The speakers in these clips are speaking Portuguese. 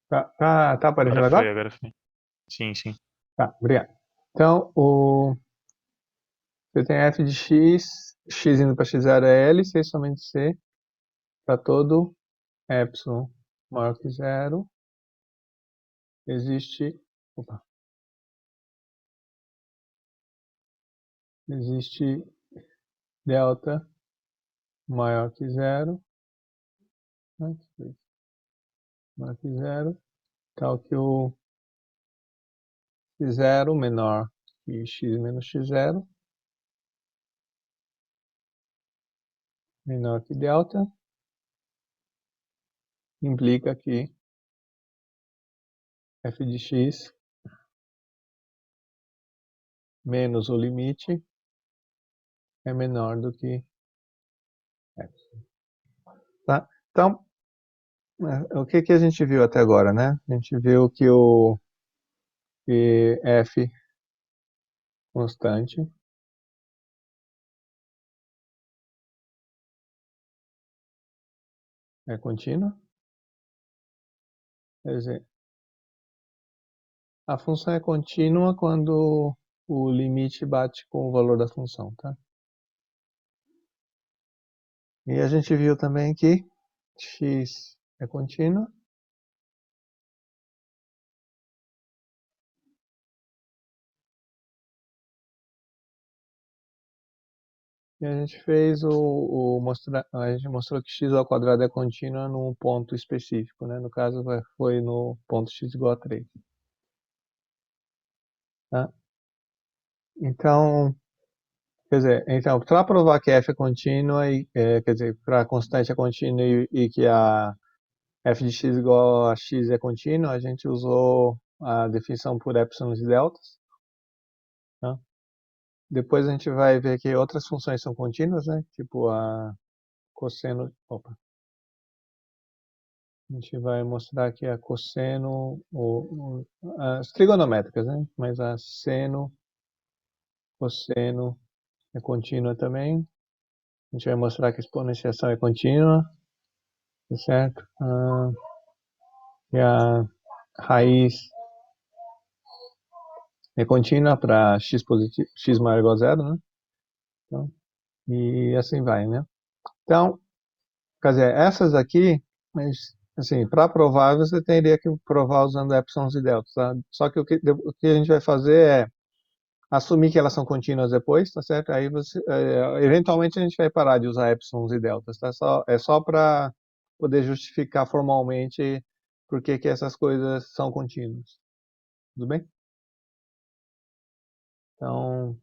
Tá aparecendo agora? Agora foi. Sim, sim. Tá, obrigado. Então, você tem f de x indo para x0 é L, C somente C, para todo epsilon maior que zero, existe, opa, existe delta maior que zero, né, maior que zero, tal que o x0 menor que x menos x0, menor que delta, implica que f de x menos o limite é menor do que epsilon. Tá? Então, o que a gente viu até agora, né? A gente viu que f constante é contínua. Quer dizer, a função é contínua quando o limite bate com o valor da função, tá? E a gente viu também que x é contínua. E a gente fez a gente mostrou que x ao quadrado é contínua num ponto específico, né? No caso, foi no ponto x igual a 3. Tá? Então, quer dizer, então, para provar que f é contínua, quer dizer, para a constante é contínua e que a f de x igual a x é contínua, a gente usou a definição por epsilons e deltas. Tá? Depois a gente vai ver que outras funções são contínuas, né? Tipo a cosseno. Opa. A gente vai mostrar aqui a cosseno, as trigonométricas, né? Mas a seno, cosseno é contínua também. A gente vai mostrar que a exponenciação é contínua, tá certo? E a raiz é contínua para x positivo, x maior ou igual a zero, né? Então, e assim vai, né? Então, quer dizer, essas aqui, mas, assim, para provar, você teria que provar usando epsilons e deltas, tá? Só que o que a gente vai fazer é assumir que elas são contínuas depois, tá certo? Aí eventualmente a gente vai parar de usar epsilons e deltas, tá? É só para poder justificar formalmente por que essas coisas são contínuas. Tudo bem? Então,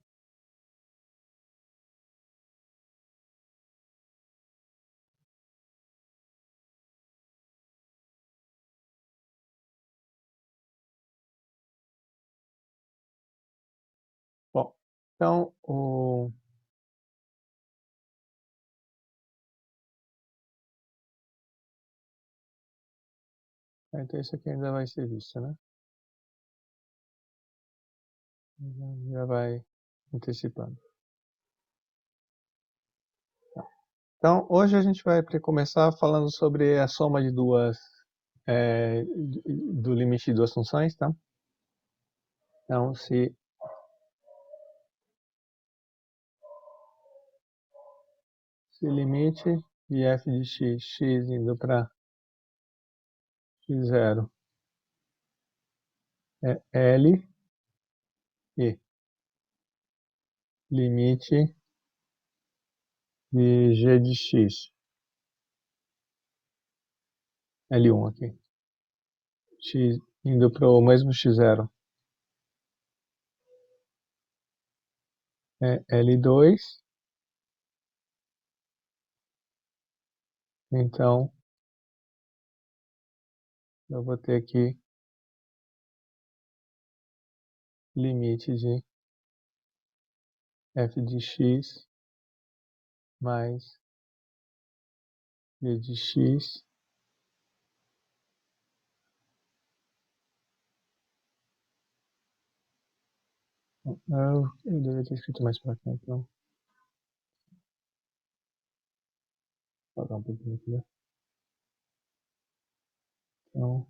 bom, então então isso aqui ainda vai ser visto, né? Já vai antecipando. Então, hoje a gente vai começar falando sobre a soma de do limite de duas funções, tá? Então, se limite de f de x indo para x0 é L e limite de g de x, L1 aqui, x indo para o mesmo x0 é L2, então eu vou ter aqui limite de f de x mais g de x. Eu deveria ter escrito mais para cá, então vou apagar um pouquinho aqui, né? Então,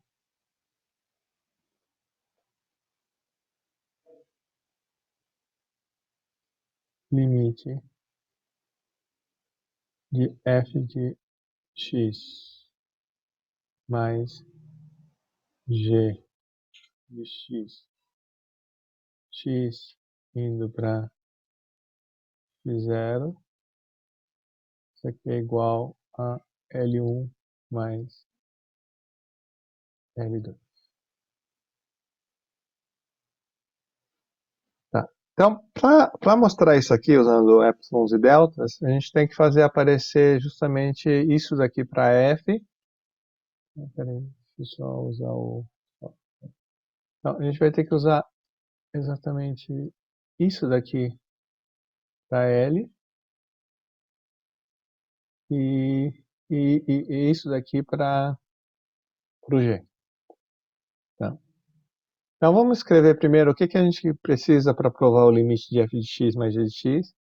limite de f de x mais g de x, x indo para x0, isso aqui é igual a L1 mais L2. Tá. Então, para mostrar isso aqui, usando epsilons e deltas, a gente tem que fazer aparecer justamente isso daqui para f. Peraí, deixa eu só usar o... Então, a gente vai ter que usar exatamente isso daqui para L e, e isso daqui para o G. Tá? Então, vamos escrever primeiro o que a gente precisa para provar o limite de f de x mais g de x.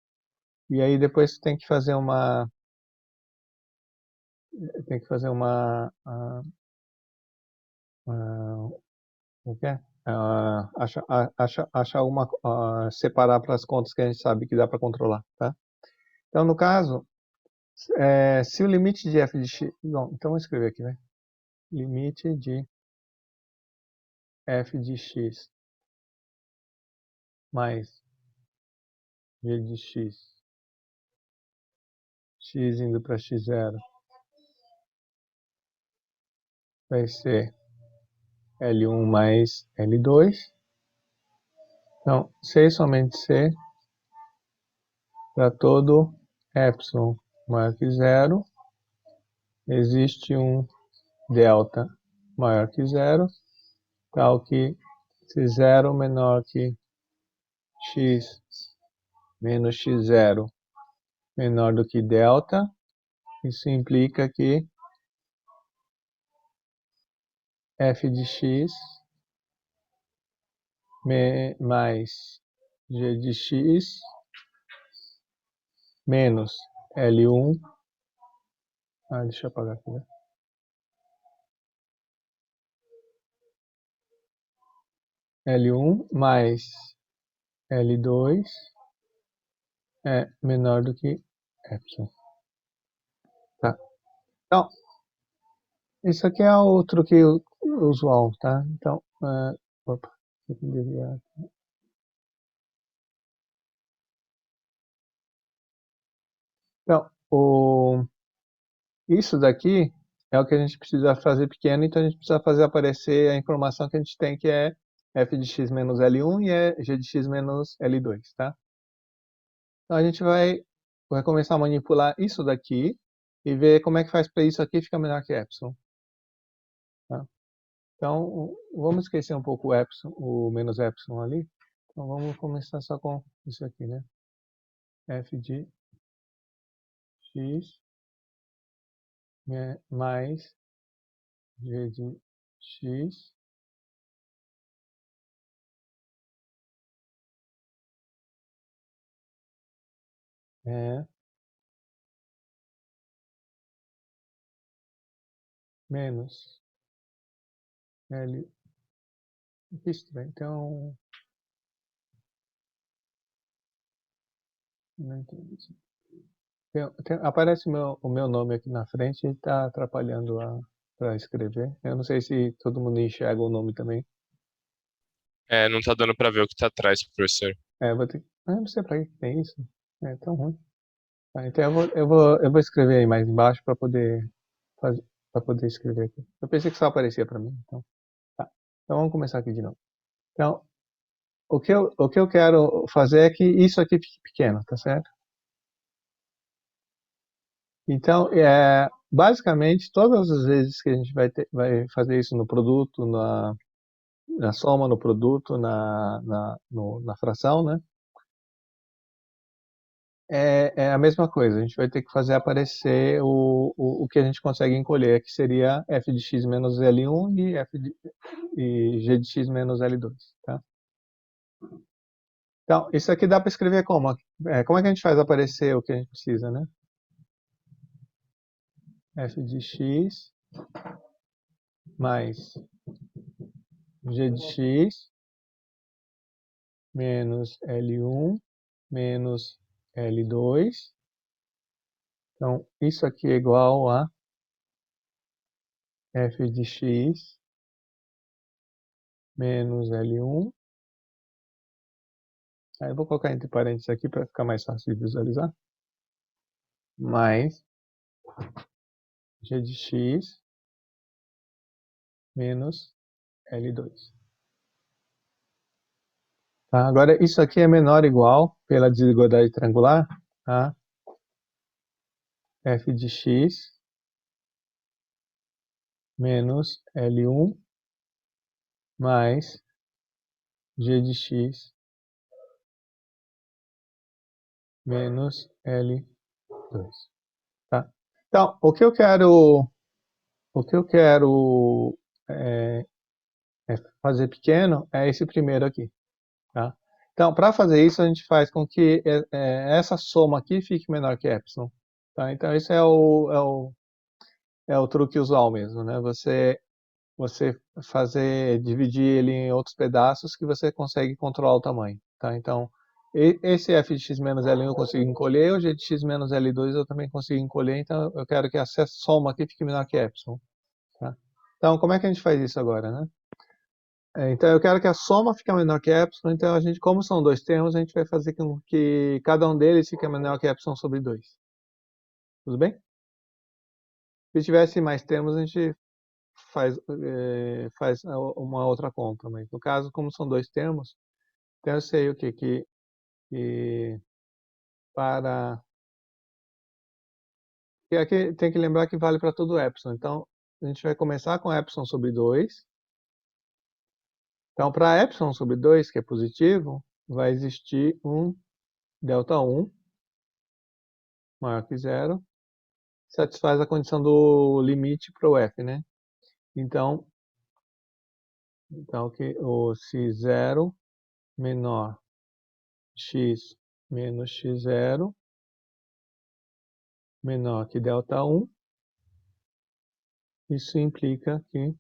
E aí depois tem que fazer uma... o que é? Achar uma... separar para as contas que a gente sabe que dá para controlar, tá? Então, no caso, se o limite de f de x... Bom, então vou escrever aqui, né? Limite de f de x mais g de x, x indo para x0, vai ser L1 mais L2. Então, C somente C, para todo epsilon maior que 0, existe um delta maior que 0, tal que se 0 menor que x menos x0 menor do que delta, isso implica que f de x mais g de x menos L1, deixa eu apagar aqui, né? L1 mais L2 é menor do que epsilon. Tá? Então, isso aqui é o truque usual, tá? Então, opa, então, isso daqui é o que a gente precisa fazer pequeno, então a gente precisa fazer aparecer a informação que a gente tem, que é f de x menos L1 e é g de x menos L2, tá? Então a gente vai começar a manipular isso daqui e ver como é que faz para isso aqui ficar menor que epsilon. Tá? Então, vamos esquecer um pouco o epsilon, o menos epsilon ali. Então vamos começar só com isso aqui, né? F de x mais g de x é menos L. Que estranho. Então, não entendi isso. Aparece o meu nome aqui na frente e está atrapalhando para escrever. Eu não sei se todo mundo enxerga o nome também. Não tá dando pra ver o que tá atrás, professor. Vou ter... não sei para que tem isso. É tão ruim. Tá, então eu vou escrever aí mais embaixo para poder para poder escrever aqui. Eu pensei que só aparecia para mim. Então, tá. Então vamos começar aqui de novo. Então, o que eu quero fazer é que isso aqui fique pequeno, tá certo? Então, basicamente, todas as vezes que a gente vai fazer isso no produto, na soma no produto, na fração, né? É a mesma coisa. A gente vai ter que fazer aparecer o que a gente consegue encolher, que seria f de x menos L1 e g de x menos L2, tá? Então, isso aqui dá para escrever como? Como é que a gente faz aparecer o que a gente precisa, né? F de x mais g de x menos L1 menos L2. Então, isso aqui é igual a f de x menos L1. Aí eu vou colocar entre parênteses aqui para ficar mais fácil de visualizar. Mais g de x menos L2. Tá? Agora, isso aqui é menor ou igual, pela desigualdade triangular, a f de x menos L1 mais g de x menos L2. Tá? Então, o que eu quero fazer pequeno é esse primeiro aqui. Tá? Então, para fazer isso, a gente faz com que essa soma aqui fique menor que epsilon. Tá? Então, esse é o truque usual mesmo, né? Você dividir ele em outros pedaços que você consegue controlar o tamanho. Tá? Então, esse f de x menos L1 eu consigo encolher, o g de x menos L2 eu também consigo encolher, então eu quero que essa soma aqui fique menor que epsilon. Tá? Então, como é que a gente faz isso agora, né? Então, eu quero que a soma fique menor que epsilon, então a gente, como são dois termos, a gente vai fazer com que cada um deles fique menor que epsilon sobre 2. Tudo bem? Se tivesse mais termos, a gente faz uma outra conta, mas no caso, como são dois termos, então eu sei o que para... E aqui tem que lembrar que vale para todo epsilon, então a gente vai começar com epsilon sobre 2. Então, para epsilon sobre 2, que é positivo, vai existir um delta1 maior que zero, satisfaz a condição do limite para o f, né? Então que se 0 menor x menos x0 menor que delta1, isso implica que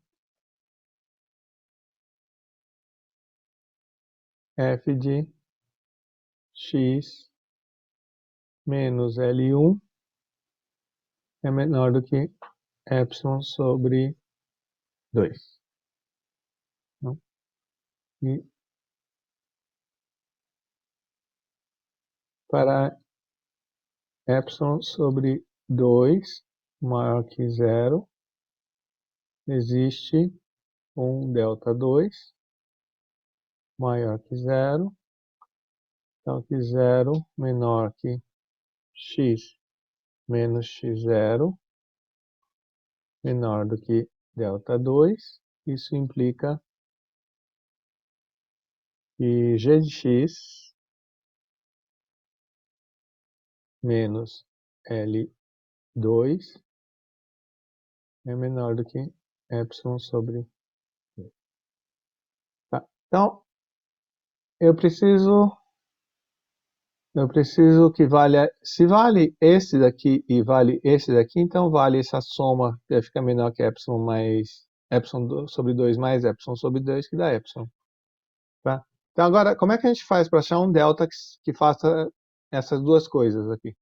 f de x menos L1 é menor do que epsilon sobre 2. E para epsilon sobre 2 maior que zero, existe um delta2 maior que zero. Então, que zero menor que x menos x0 menor do que delta2. Isso implica que g de x menos L2 é menor do que epsilon sobre 2. Tá. Então, eu preciso que valha, se vale esse daqui e vale esse daqui, então vale essa soma que vai ficar menor que epsilon mais epsilon sobre 2 mais epsilon sobre 2, que dá epsilon. Tá? Então agora, como é que a gente faz para achar um delta que faça essas duas coisas aqui?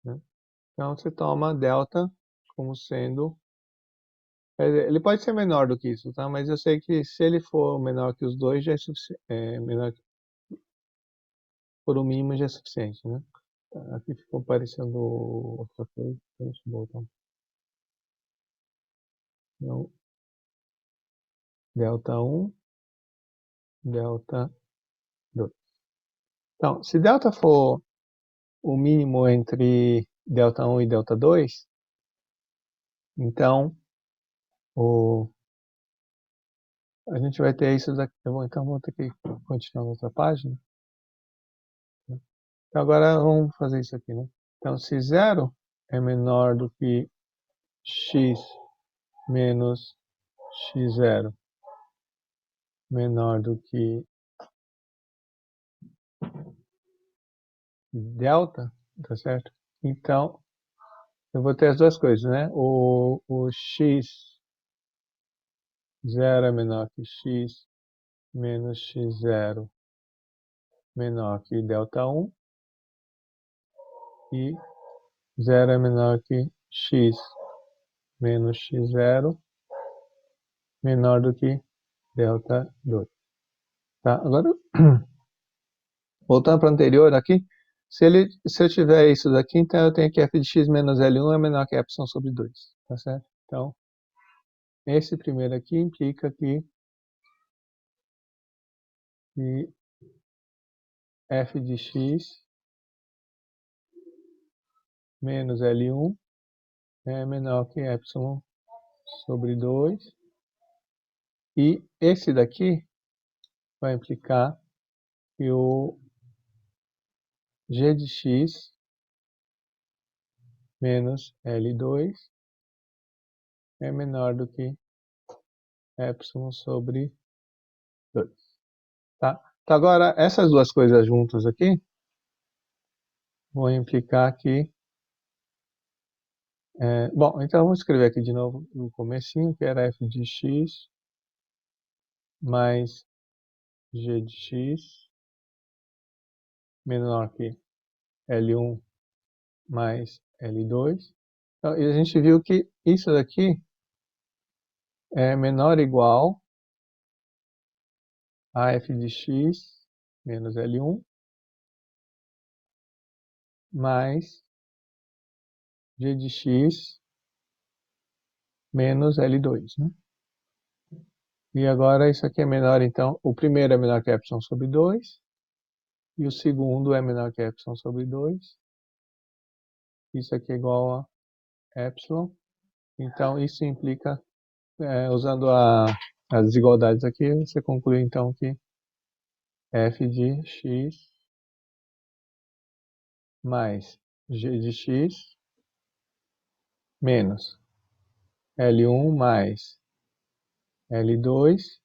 Né? Então você toma delta como sendo... Ele pode ser menor do que isso, tá? Mas eu sei que se ele for menor que os dois, já é suficiente. Menor por um mínimo já é suficiente, né? Tá, aqui ficou parecendo outra coisa. Deixa eu voltar. Então, delta1, delta2. Então, se delta for o mínimo entre delta1 e delta2, então a gente vai ter isso daqui. Então vou ter que continuar na outra página. Então agora vamos fazer isso aqui, né? Então se 0 é menor do que x menos x0 menor do que delta, tá certo? Então eu vou ter as duas coisas, né? O x0 é menor que x menos x0 menor que delta 1 e 0 é menor que x menos x0 menor do que delta 2. Tá? Agora, voltando para o anterior aqui, se eu tiver isso daqui, então eu tenho que f de x menos L1 é menor que epsilon sobre 2. Tá certo? Então, esse primeiro aqui implica que f de x menos L1 é menor que epsilon sobre 2. E esse daqui vai implicar que o g de x menos L2 é menor do que epsilon sobre 2. Tá? Então, agora, essas duas coisas juntas aqui vão implicar que... bom, então vamos escrever aqui de novo no comecinho, que era f de x mais g de x menor que L1 mais L2. Então, e a gente viu que isso daqui é menor ou igual a f de x menos L1 mais g de x menos L2, né? E agora isso aqui é menor, então, o primeiro é menor que epsilon sobre 2, e o segundo é menor que epsilon sobre 2. Isso aqui é igual a epsilon. Então, isso implica, usando as desigualdades aqui, você conclui, então, que f de x mais g de x menos L1 mais L2,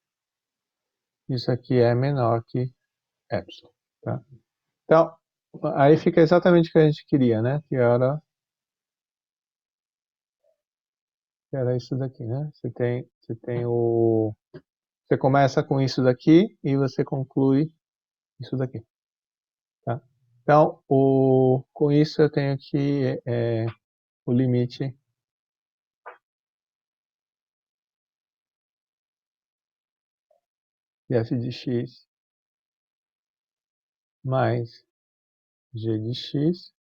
isso aqui é menor que epsilon, tá? Então, aí fica exatamente o que a gente queria, né? Que era isso daqui, né? Você começa com isso daqui e você conclui isso daqui, tá? Então, com isso eu tenho que o limite de f de x mais g de x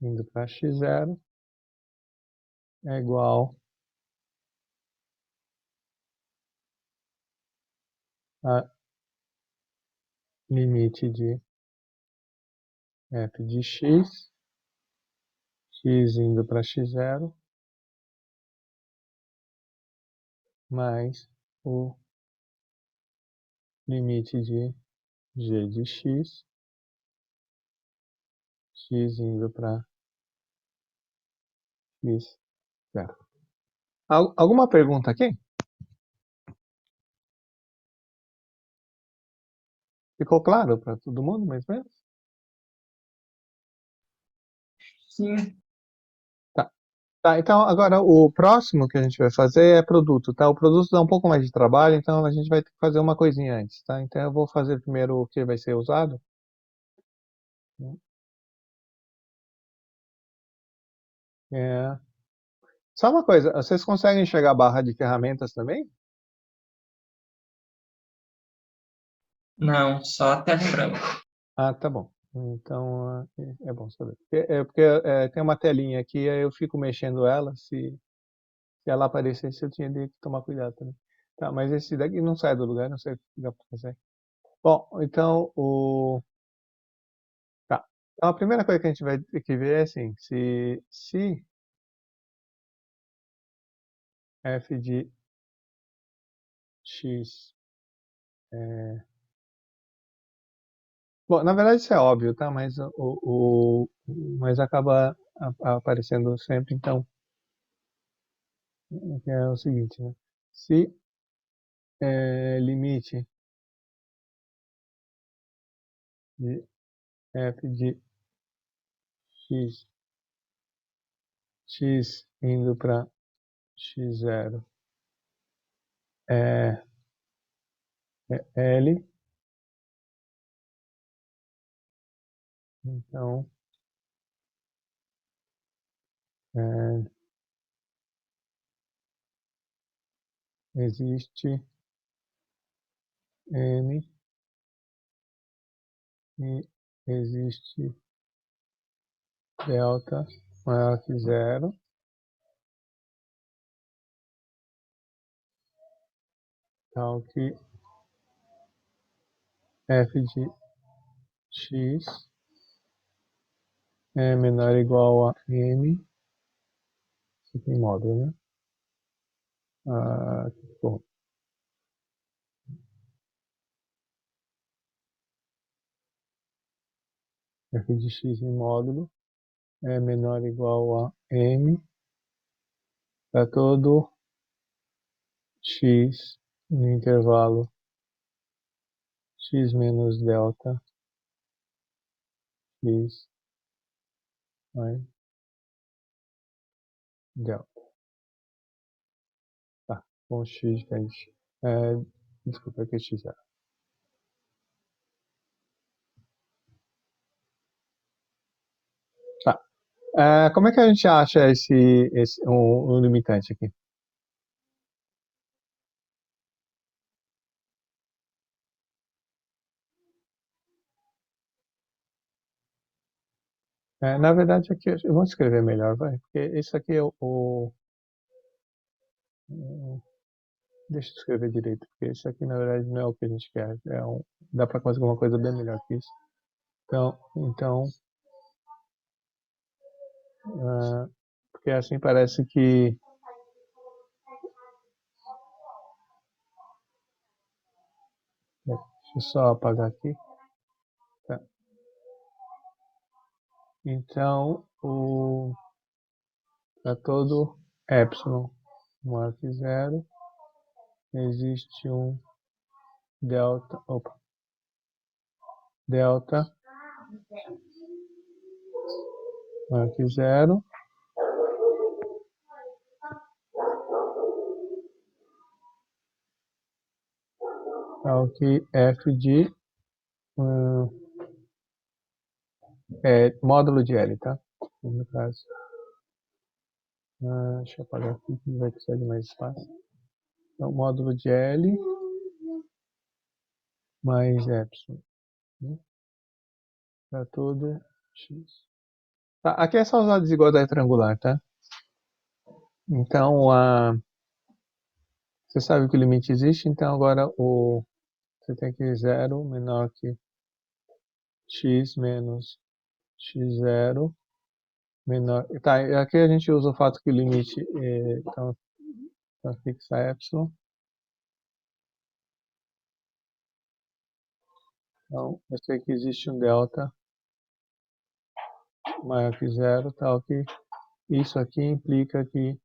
indo para x0 é igual a limite de f de x indo para x0 mais o limite de g de x indo para x0. Alguma pergunta aqui? Ficou claro para todo mundo, mais ou menos? Sim. Tá. Tá, então agora o próximo que a gente vai fazer é produto, tá? O produto dá um pouco mais de trabalho, então a gente vai ter que fazer uma coisinha antes, tá? Então eu vou fazer primeiro o que vai ser usado. É... Só uma coisa, vocês conseguem enxergar a barra de ferramentas também? Não, só a tela em branco. Ah, tá bom. Então é bom saber. Porque tem uma telinha aqui, aí eu fico mexendo ela, se ela aparecesse eu tinha de tomar cuidado também. Tá, mas esse daqui não sai do lugar, não sei o que dá para fazer. Bom, então tá. Então a primeira coisa que a gente vai ter que ver é assim, se f de x bom, na verdade isso é óbvio, tá? Mas mas acaba aparecendo sempre, então que é o seguinte, né? Se limite de f de x indo para x0 é é L. Então, existe N e existe delta maior que zero, tal que f de x é menor ou igual a m, isso aqui em módulo, né? Bom, f de x em módulo é menor ou igual a m para todo x no intervalo x menos delta x mais delta. Tá, com x que é x. Desculpa, que é x zero. Tá. Como é que a gente acha um limitante aqui? Na verdade, aqui eu vou escrever melhor, vai, porque isso aqui é deixa eu escrever direito, porque isso aqui na verdade não é o que a gente quer. Dá para conseguir uma coisa bem melhor que isso. Então, porque assim parece que deixa eu só apagar aqui. Tá. Então, para todo epsilon maior que zero, existe um delta maior que zero, tal que f de módulo de L, tá? No caso. Deixa eu apagar aqui, que vai precisar de mais espaço. Então, módulo de L mais epsilon, né? Para todo x. Tá, aqui é só usar a desigualdade triangular, tá? Então, você sabe que o limite existe, então agora você tem que zero menor que x menos x0 menor. Tá, aqui a gente usa o fato que o limite então fixa epsilon. Então, eu sei que existe um delta maior que zero, tal que isso aqui implica que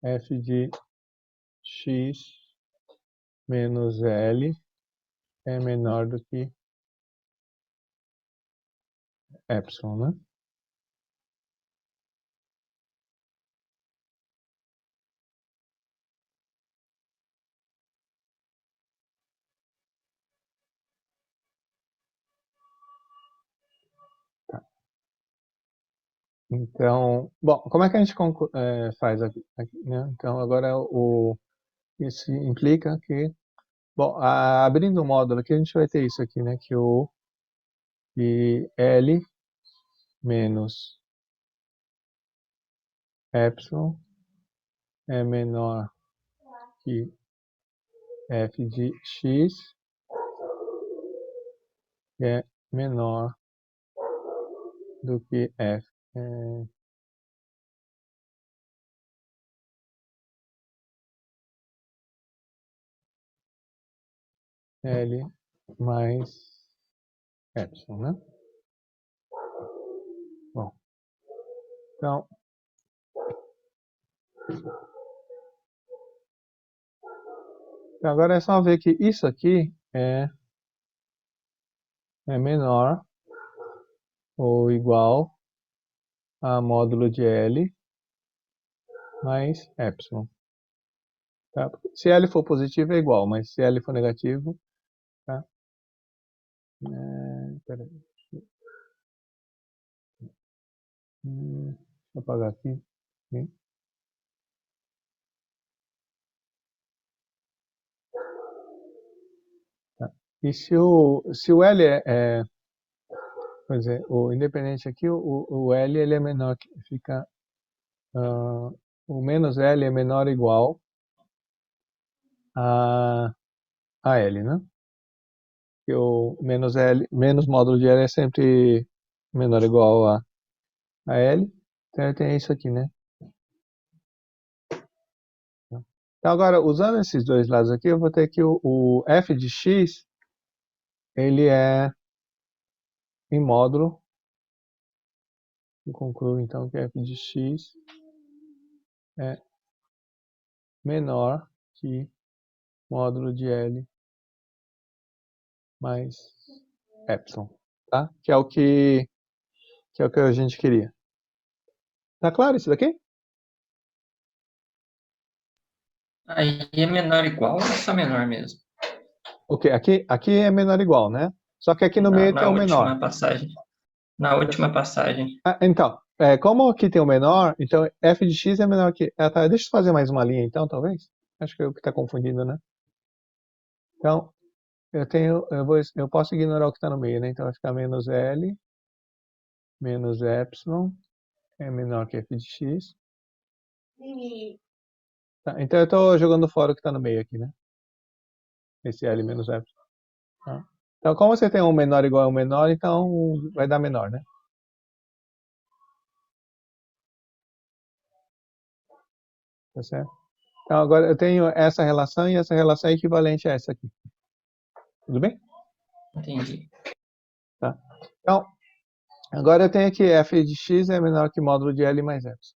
f de x menos L é menor do que epsilon, né? Tá. Então, bom, como é que a gente faz aqui, né? Então, agora isso implica que, bom, abrindo o módulo aqui, a gente vai ter isso aqui, né? Que L menos epsilon é menor que f de x, que é menor do que f. L mais epsilon, né? Bom, então agora é só ver que isso aqui é menor ou igual a módulo de L mais epsilon. Tá? Se L for positivo é igual, mas se L for negativo, tá? Peraí. Deixa eu apagar aqui. Sim. Tá. E se o L por exemplo, o independente aqui, o L ele é menor, fica, o menos L é menor ou igual a L, né? Porque o menos L, menos módulo de L é sempre menor ou igual a L. Então tem isso aqui, né? Então agora, usando esses dois lados aqui, eu vou ter que o f de x, ele é em módulo. Eu concluo então que f de x é menor que módulo de L mais epsilon, tá? Que é o que a gente queria. Tá claro isso daqui? Aí é menor igual ou só menor mesmo? Ok, aqui é menor ou igual, né? Só que aqui no meio tem Na o menor. última passagem. Na última passagem. Então, como aqui tem o menor, então f de x é menor que... tá, deixa eu fazer mais uma linha então, talvez. Acho que é o que está confundindo, né? Então, eu posso ignorar o que está no meio, né? Então vai ficar menos L, menos epsilon, é menor que f de x. Tá, então eu estou jogando fora o que está no meio aqui, né? Esse L menos epsilon. Tá? Então, como você tem um menor igual a um menor, então vai dar menor, né? Tá certo? Então, agora eu tenho essa relação e essa relação é equivalente a essa aqui. Tudo bem? Entendi. Tá? Então, agora eu tenho aqui f de x é menor que módulo de L mais epsilon.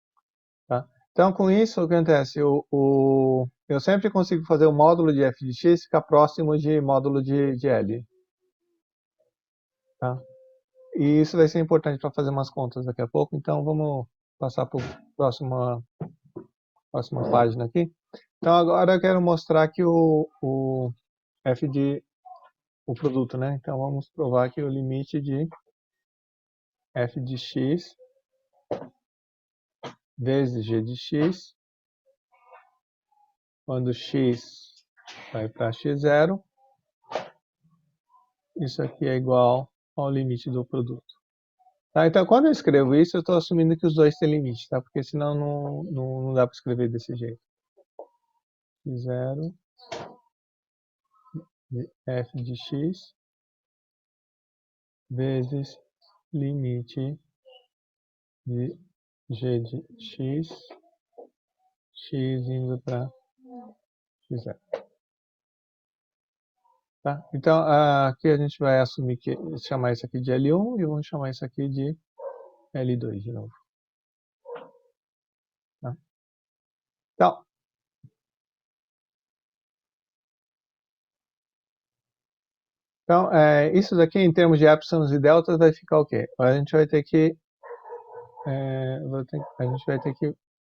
Tá? Então, com isso, o que acontece? Eu sempre consigo fazer o módulo de f de x ficar próximo de módulo de L. Tá? E isso vai ser importante para fazer umas contas daqui a pouco, então vamos passar para a próxima página aqui. Então, agora eu quero mostrar aqui o f de o produto, né? Então, vamos provar que o limite de f de x vezes g de x, quando x vai para x0, isso aqui é igual ao limite do produto. Tá? Então, quando eu escrevo isso, eu estou assumindo que os dois têm limite, tá? Porque senão não dá para escrever desse jeito. X0 de f de x vezes limite de g de x, x indo para x0. Tá? Então, aqui a gente vai assumir que chamar isso aqui de L1 e vamos chamar isso aqui de L2 de novo. Tá? Então, isso daqui em termos de epsilons e deltas vai ficar o quê? A gente vai ter que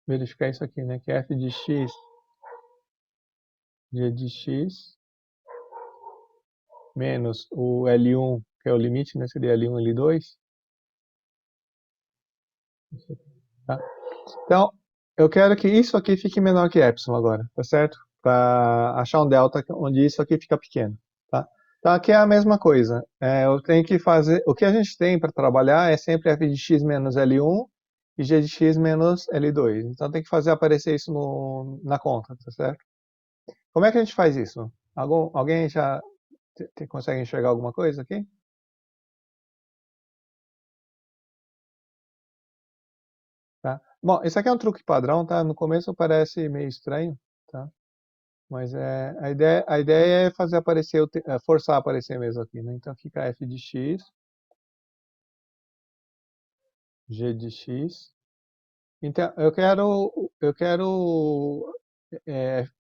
verificar isso aqui, né? Que f de x, g de x, menos o L1, que é o limite, né? Seria L1 e L2. Tá? Então, eu quero que isso aqui fique menor que epsilon agora, tá certo? Para achar um delta onde isso aqui fica pequeno, tá? Então, aqui é a mesma coisa. Eu tenho que fazer... O que a gente tem para trabalhar é sempre f de x menos L1 e g de x menos L2. Então, tem que fazer aparecer isso na conta, tá certo? Como é que a gente faz isso? Alguém já consegue enxergar alguma coisa aqui? Tá? Bom, esse aqui é um truque padrão, tá? No começo parece meio estranho, tá? Mas a ideia é fazer aparecer, forçar aparecer mesmo aqui, né? Então fica f de x, g de x. Então eu quero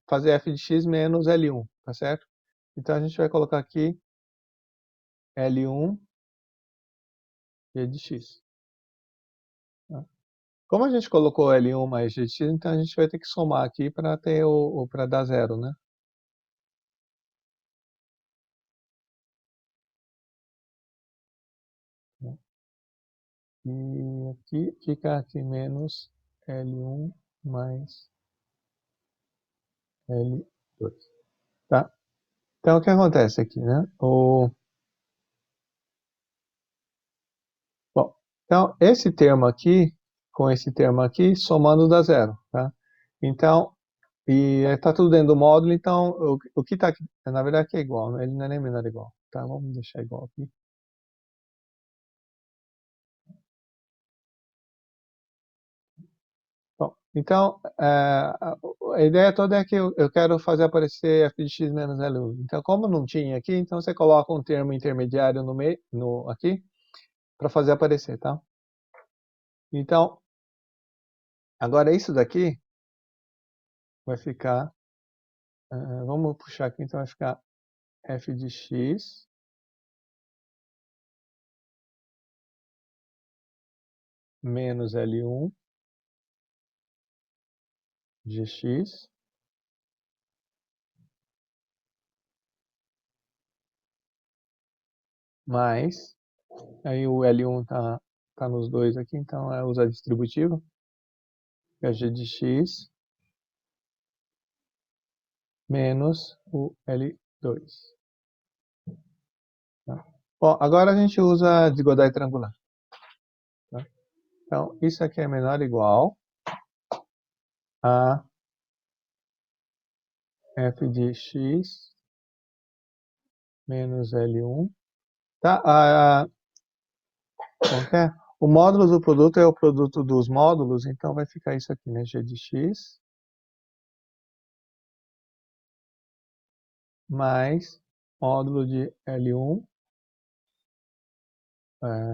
fazer f de x menos L1, tá certo? Então a gente vai colocar aqui L1 g de x. Tá? Como a gente colocou L1 mais GX, então a gente vai ter que somar aqui para ter para dar zero, né? E aqui fica aqui menos L1 mais L2, tá? Então, o que acontece aqui, né? Bom, então, esse termo aqui, com esse termo aqui, somando dá zero, tá? Então, e está tudo dentro do módulo, então, o que está aqui, na verdade, aqui é igual, né? Ele não é nem menor igual, tá? Vamos deixar igual aqui. Bom, então, a ideia toda é que eu quero fazer aparecer f de x menos L1. Então, como não tinha aqui, então você coloca um termo intermediário no meio, aqui, para fazer aparecer, tá? Então, agora isso daqui vai ficar, vamos puxar aqui, então vai ficar f de x menos L1 gx mais, aí o L1 tá nos dois aqui, então é usar distributivo, que é g de x menos o L2. Tá? Bom, agora a gente usa desigualdade triangular. Tá? Então, isso aqui é menor ou igual a f de x menos L1. Tá? O módulo do produto é o produto dos módulos, então vai ficar isso aqui, né? G de x mais módulo de L1,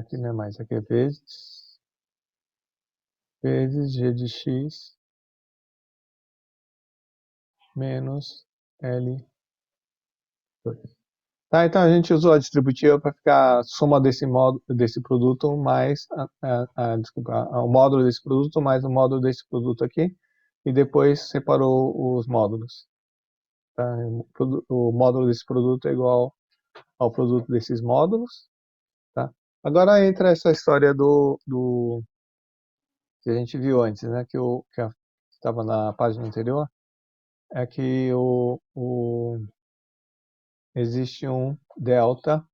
aqui não é mais, aqui é vezes G de x menos L2. Tá, então a gente usou a distributiva para ficar a soma desse módulo, desse produto mais desculpa, o módulo desse produto mais o módulo desse produto aqui, e depois separou os módulos. Tá? O módulo desse produto é igual ao produto desses módulos. Tá? Agora entra essa história do que a gente viu antes, né? Que estava na página anterior, é que existe um delta.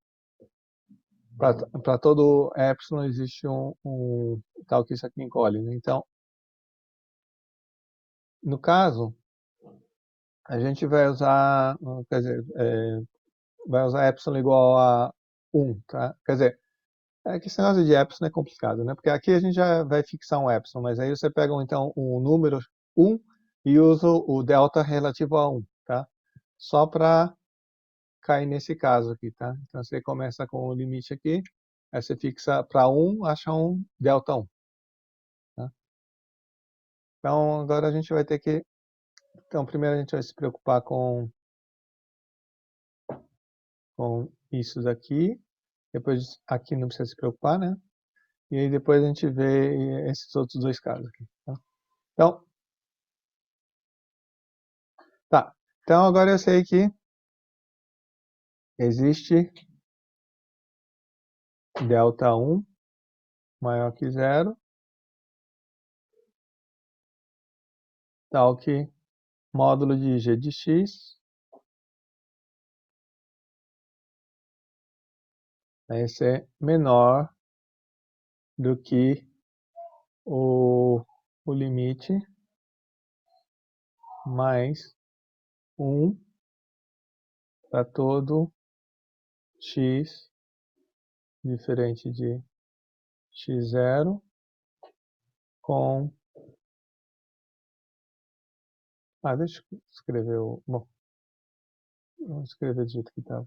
Para todo epsilon existe um tal que isso aqui encolhe, né? Então, no caso, a gente vai usar, quer dizer, vai usar epsilon igual a 1, tá? Quer dizer, é que esse negócio de epsilon é complicado, né? Porque aqui a gente já vai fixar um epsilon, mas aí você pega então um número 1 e usa o delta relativo a 1, tá? Só para cair nesse caso aqui, tá? Então você começa com o limite aqui, aí você fixa para 1, acha um delta 1. Tá? Então agora a gente vai ter que... Então primeiro a gente vai se preocupar com isso daqui, depois aqui não precisa se preocupar, né? E aí depois a gente vê esses outros dois casos aqui. Tá? Então, tá. Então agora eu sei que existe delta 1 maior que zero, tal que módulo de g de x vai ser menor do que o limite mais 1 para todo x diferente de x0 com... deixa eu escrever o... Bom, vamos escrever do jeito que estava.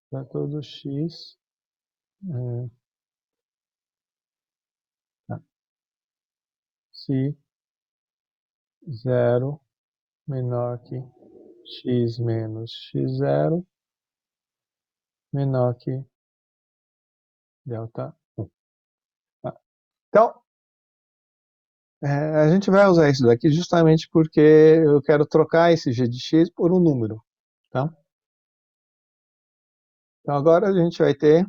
Para todo x... se 0 menor que x menos x0 menor que delta 1. Tá? Então, a gente vai usar isso daqui justamente porque eu quero trocar esse g de x por um número, tá? Então, agora a gente vai ter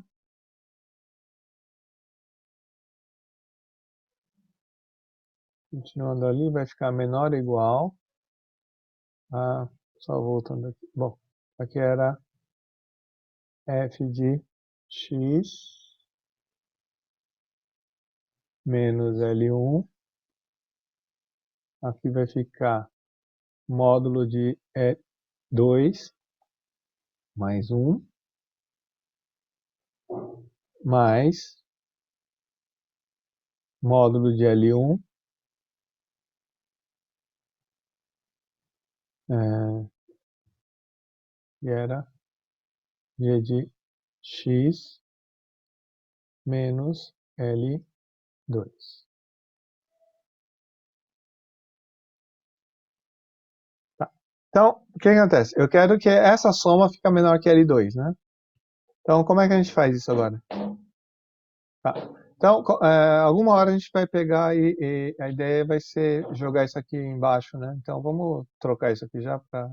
continuando ali, vai ficar menor ou igual a, só voltando aqui, bom, aqui era f de x menos L1, aqui vai ficar módulo de E2 mais 1, mais módulo de L1, que era g de x menos L2. Tá. Então, o que acontece? Eu quero que essa soma fique menor que L2, né? Então, como é que a gente faz isso agora? Tá. Então, alguma hora a gente vai pegar e a ideia vai ser jogar isso aqui embaixo, né? Então, vamos trocar isso aqui já para...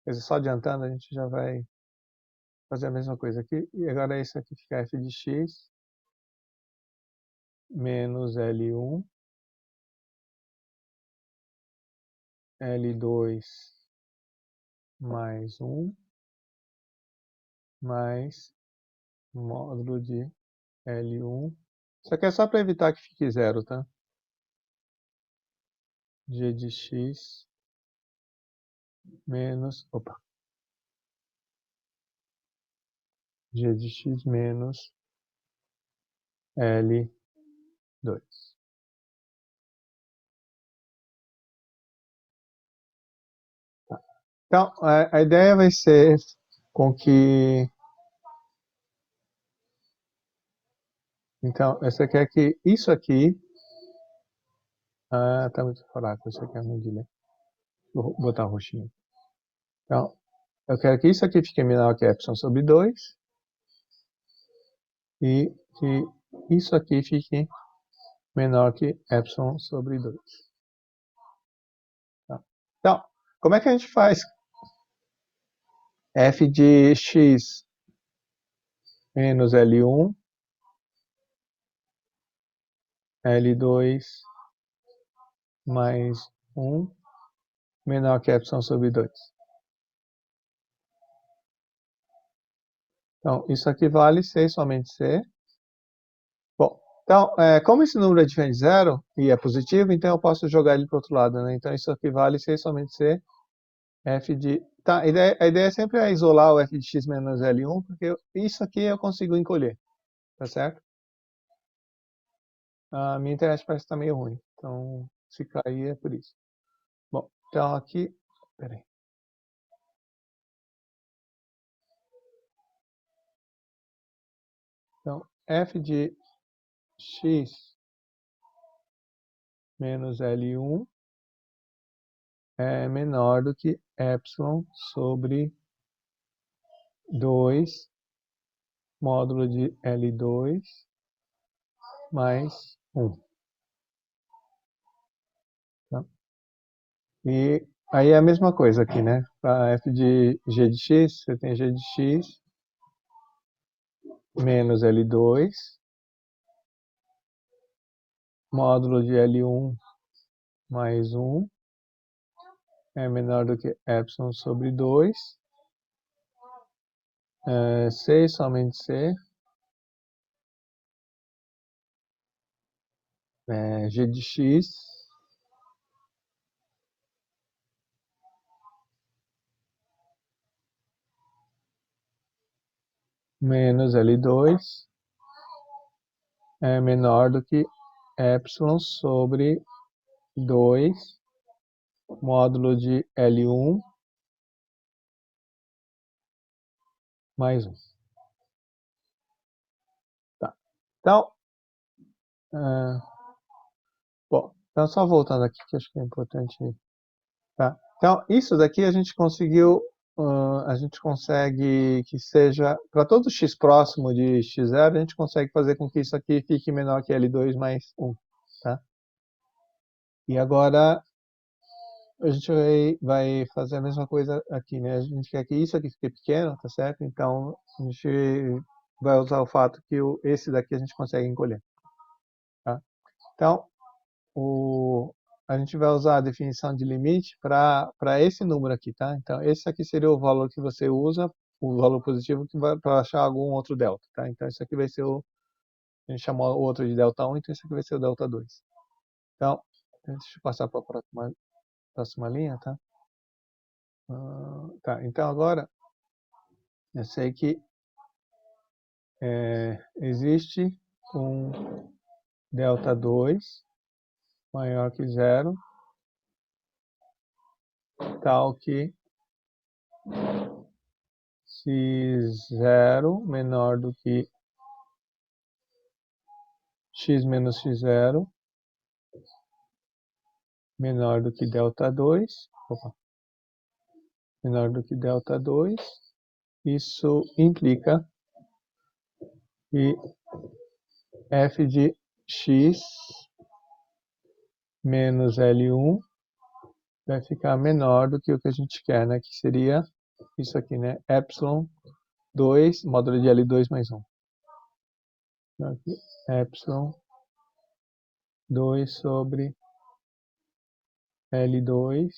Quer dizer, só adiantando, a gente já vai fazer a mesma coisa aqui. E agora isso aqui fica f de x menos L1, L2 mais 1, mais módulo de L1. Isso aqui é só para evitar que fique zero, tá? G de x menos... Opa! G de x menos L2. Então, a ideia vai ser com que... Então, essa aqui é que isso aqui... tá muito fraco, isso aqui é ruim de ler. Vou botar roxinho. Então, eu quero que isso aqui fique menor que epsilon sobre 2 e que isso aqui fique menor que epsilon sobre 2. Tá? Então, como é que a gente faz f de x menos L1, L2 mais 1 menor que epsilon sobre 2? Então, isso aqui vale C, somente C. Bom, então, como esse número é diferente de zero e é positivo, então eu posso jogar ele para o outro lado, né? Então, isso aqui vale C, somente C, f de... Tá, a ideia sempre é isolar o f de x menos L1, porque isso aqui eu consigo encolher, tá certo? A minha internet parece estar meio ruim, então se cair é por isso. Bom, então aqui... Peraí. Então, f de x menos L1 é menor do que epsilon sobre 2 módulo de L2 mais 1. Tá? E aí é a mesma coisa aqui, né? Para f de g de x, você tem g de x menos L2 módulo de L1 mais 1 é menor do que epsilon sobre 2. C, somente C. G de x menos L2 é menor do que epsilon sobre 2 módulo de L1 mais 1. Tá. Então, bom, então só voltando aqui, que acho que é importante. Tá? Então, isso daqui a gente conseguiu a gente consegue que seja, para todo x próximo de x0, a gente consegue fazer com que isso aqui fique menor que L2 mais 1, tá? E agora a gente vai fazer a mesma coisa aqui, né? A gente quer que isso aqui fique pequeno, tá certo? Então, a gente vai usar o fato que esse daqui a gente consegue encolher, tá? Então, a gente vai usar a definição de limite para esse número aqui, tá? Então, esse aqui seria o valor que você usa, o valor positivo que vai para achar algum outro delta, tá? Então, isso aqui vai ser a gente chamou o outro de delta 1, então isso aqui vai ser o delta 2. Então, deixa eu passar para a próxima linha, tá? Tá, então agora, eu sei que existe um delta 2 maior que zero, tal que x0 menor do que x menos x0 menor do que delta 2, menor do que delta 2, isso implica que f de x menos L1 vai ficar menor do que o que a gente quer, né? Que seria isso aqui, né? Epsilon 2, módulo de L2 mais 1. Então, aqui, Epsilon 2 sobre L2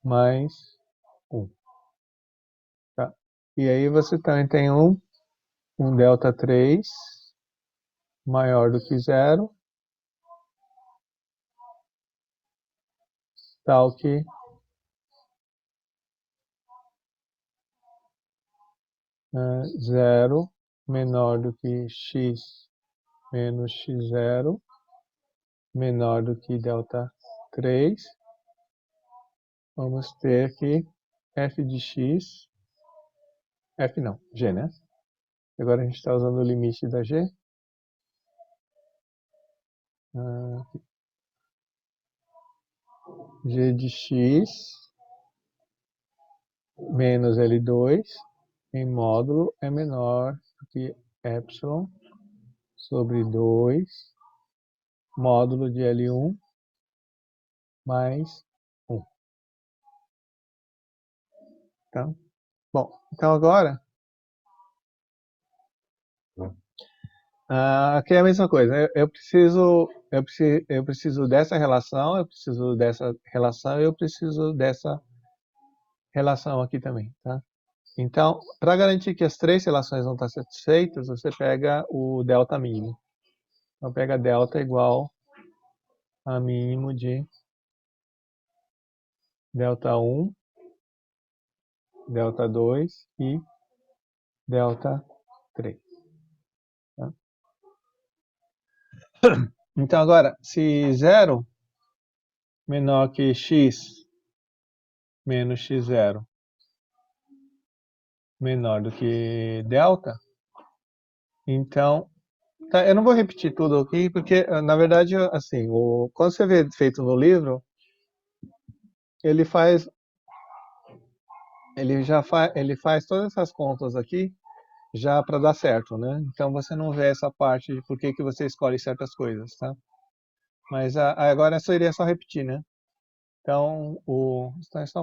mais 1. Tá? E aí você também tem um delta 3 maior do que zero, tal que zero menor do que x menos x0 menor do que delta 3, vamos ter que f de x, f não, g, né? Agora a gente está usando o limite da g. G de x menos L2 em módulo é menor do que epsilon sobre 2 módulo de L1 mais 1. Tá? Bom, então agora aqui é a mesma coisa. Eu preciso dessa relação, eu preciso dessa relação e eu preciso dessa relação aqui também, tá? Então, para garantir que as três relações vão estar satisfeitas, você pega o delta mínimo. Então, pega delta igual a mínimo de delta 1, delta 2 e delta 3. Tá? Então, agora, se 0 menor que x menos x0 menor do que delta, então, tá, eu não vou repetir tudo aqui, porque, na verdade, assim, quando você vê feito no livro, ele faz todas essas contas aqui já para dar certo, né? Então você não vê essa parte de por que você escolhe certas coisas, tá? Mas agora seria só repetir, né? Então, então só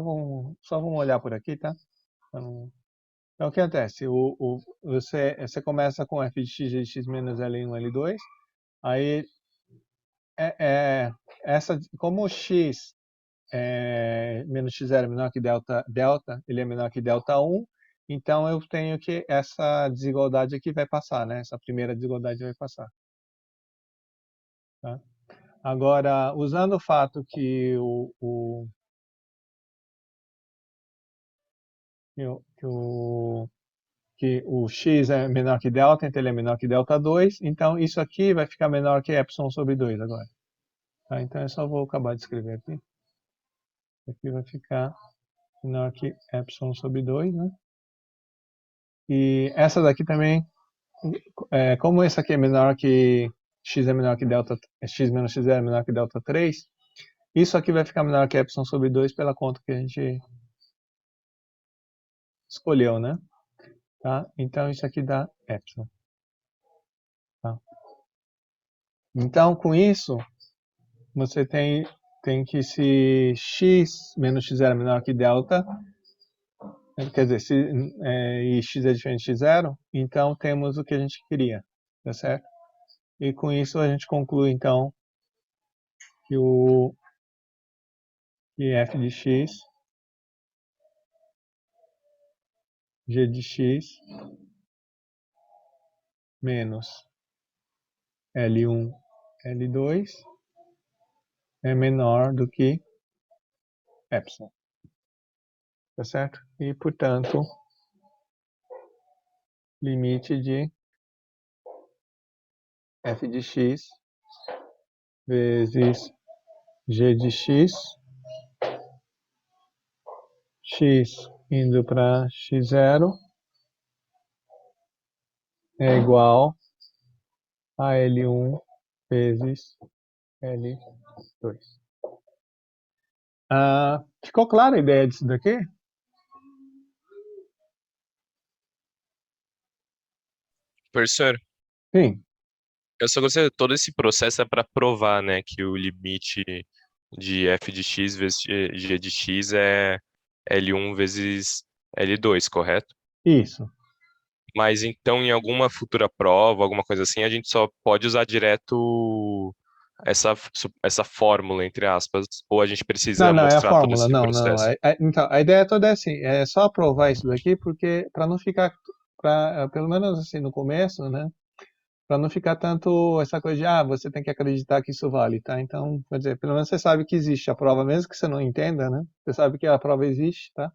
vamos olhar por aqui, tá? Então o que acontece? Você começa com f de x de x menos L1, L2, aí como o x menos x0 é menor que delta, ele é menor que delta 1, então eu tenho que essa desigualdade aqui vai passar, né? Essa primeira desigualdade vai passar. Tá? Agora, usando o fato que o x é menor que delta, então ele é menor que delta 2, então isso aqui vai ficar menor que epsilon sobre 2 agora. Tá? Então eu só vou acabar de escrever aqui. Aqui vai ficar menor que epsilon sobre 2, né? E essa daqui também, como esse aqui é menor que x é menor que delta, x menos x é menor que delta 3, isso aqui vai ficar menor que epsilon sobre 2 pela conta que a gente escolheu, né? Tá? Então, isso aqui dá epsilon. Tá? Então, com isso, você tem que se x menos x0 é menor que delta, quer dizer, e x é diferente de zero, então temos o que a gente queria, tá certo? E com isso a gente conclui, então, que que f de x, g de x, menos L1, L2, é menor do que epsilon, tá certo? E, portanto, limite de f de x vezes g de x indo para x0 é igual a L1 vezes L2. Ficou clara a ideia disso daqui? Professor, Sim, eu só gostaria, todo esse processo é para provar, né, que o limite de f de x vezes g de x é L1 vezes L2, correto? isso. Mas então, em alguma futura prova, alguma coisa assim, a gente só pode usar direto essa fórmula, entre aspas, ou a gente Não, precisa não, é a mostrar todo fórmula. esse Não, não. processo. Então, a ideia toda é assim, é só provar isso daqui, porque para não ficar, pelo menos assim no começo, né? Para não ficar tanto essa coisa de, você tem que acreditar que isso vale, tá? Então, quer dizer, pelo menos você sabe que existe a prova, mesmo que você não entenda, né? Você sabe que a prova existe, tá?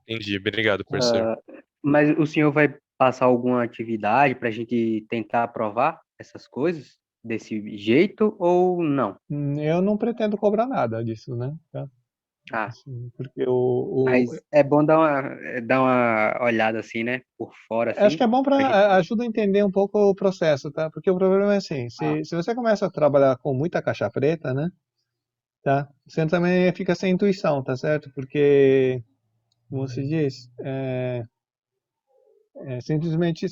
Entendi, obrigado, professor. Ah, mas o senhor vai passar alguma atividade para a gente tentar provar essas coisas desse jeito ou não? Eu não pretendo cobrar nada disso, né? Tá? Ah, Assim, porque mas é bom dar uma olhada assim, né? Por fora, acho que assim, é bom pra gente. para ajuda a entender um pouco o processo, tá? Porque o problema é assim, Ah, se você começa a trabalhar com muita caixa preta, né? Tá? Você também fica sem intuição, tá certo? Porque, como se diz, simplesmente,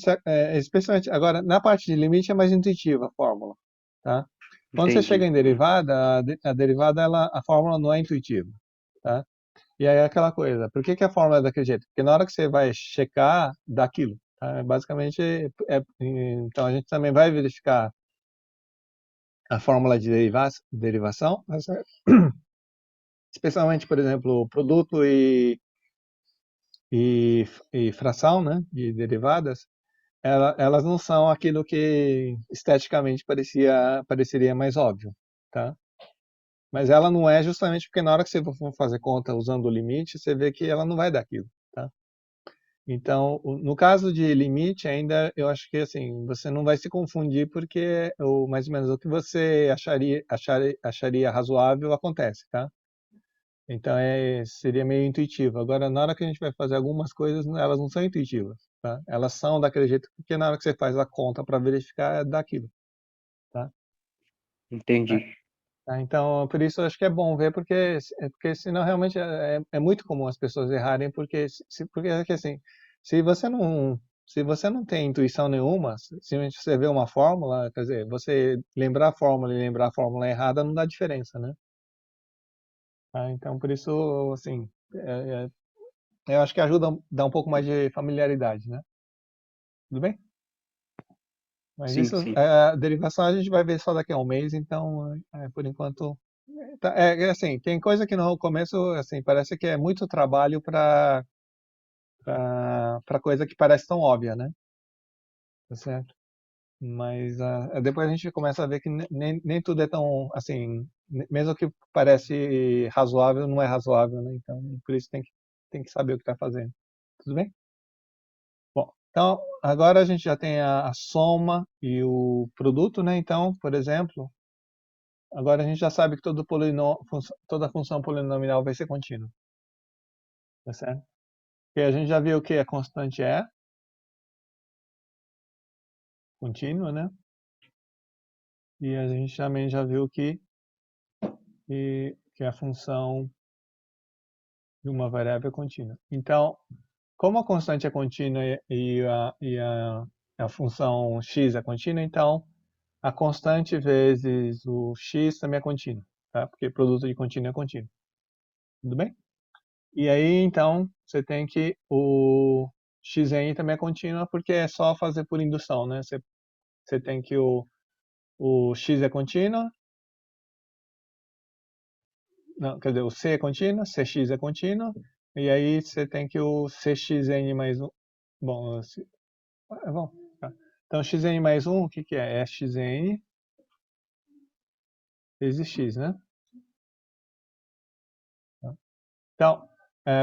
especialmente agora na parte de limite é mais intuitiva a fórmula, tá? Quando você chega entendi. em derivada, a derivada a fórmula não é intuitiva, tá? E aí é aquela coisa, por que a fórmula é daquele jeito? Porque na hora que você vai checar, dá aquilo, tá? Basicamente, então a gente também vai verificar a fórmula de derivação, tá certo? Especialmente, por exemplo, produto e fração, né, de derivadas, elas não são aquilo que esteticamente pareceria mais óbvio, tá? Mas ela não é justamente porque na hora que você for fazer conta usando o limite, você vê que ela não vai dar aquilo, tá? Então, no caso de limite, ainda eu acho que assim, você não vai se confundir porque mais ou menos o que você acharia razoável acontece, tá? Então seria meio intuitivo. Agora, na hora que a gente vai fazer algumas coisas, elas não são intuitivas, tá? Elas são daquele jeito porque na hora que você faz a conta para verificar, é daquilo, tá? É, Entendi. tá? Então, por isso eu acho que é bom ver porque senão realmente é muito comum as pessoas errarem porque é que assim, se você não se você não tem intuição nenhuma, simplesmente você vê uma fórmula, quer dizer, você lembrar a fórmula e lembrar a fórmula errada não dá diferença, né? Tá? Então, por isso, assim, eu acho que ajuda a dar um pouco mais de familiaridade, né? Tudo bem? Mas Sim, isso, sim. a derivação a gente vai ver só daqui a um mês, então, por enquanto, assim, tem coisa que no começo, assim, parece que é muito trabalho para coisa que parece tão óbvia, né? Tá certo? Mas depois a gente começa a ver que nem tudo é tão, assim, mesmo que parece razoável, não é razoável, né? Então, por isso tem que saber o que está fazendo. Tudo bem? Bom, então agora a gente já tem a soma e o produto, né? Então, por exemplo, agora a gente já sabe que toda função polinomial vai ser contínua, tá certo? E a gente já viu que a constante é contínua, né? E a gente também já viu que a função de uma variável é contínua. Então, como a constante é contínua a função x é contínua, então a constante vezes o x também é contínuo, tá? Porque produto de contínuo é contínuo. Tudo bem? E aí, então, você tem que o xn também é contínua, porque é só fazer por indução, né? Você tem que o x é contínuo, não, quer dizer, o c é contínuo, cx é contínuo, e aí você tem que o cxn mais um, bom, bom, tá. Então xn mais um, o que que é? É xn vezes x, né? Então,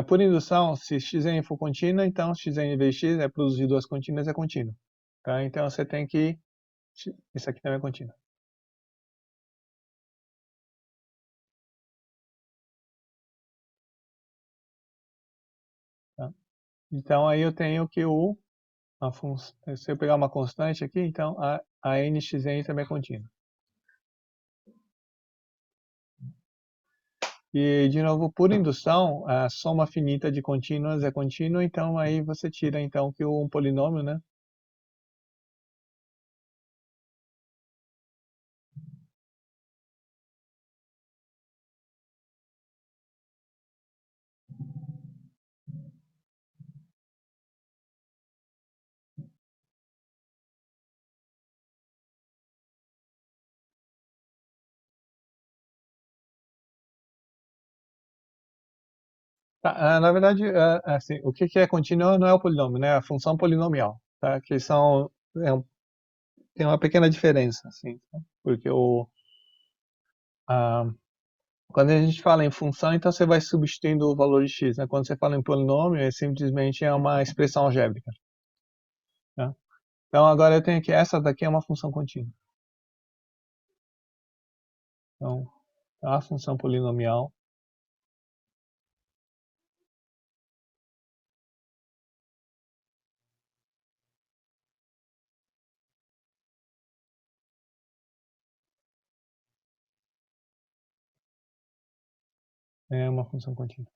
por indução, se xn for contínua, então xn vezes x é produzir duas contínuas, é contínuo. Tá? Então você tem que, isso aqui também é contínuo. Tá? Então aí eu tenho que se eu pegar uma constante aqui, então a nxn também é contínua. E, de novo, por indução, a soma finita de contínuas é contínua, então aí você tira então que um polinômio, né? Tá, na verdade, assim, o que que é contínuo não é o polinômio, né? É a função polinomial, tá? Que são, tem uma pequena diferença, assim, tá? Porque a, quando a gente fala em função, então você vai substituindo o valor de x, né? Quando você fala em polinômio, é simplesmente uma expressão algébrica, tá? Então agora eu tenho que essa daqui é uma função contínua. Então, a função polinomial é uma função contínua.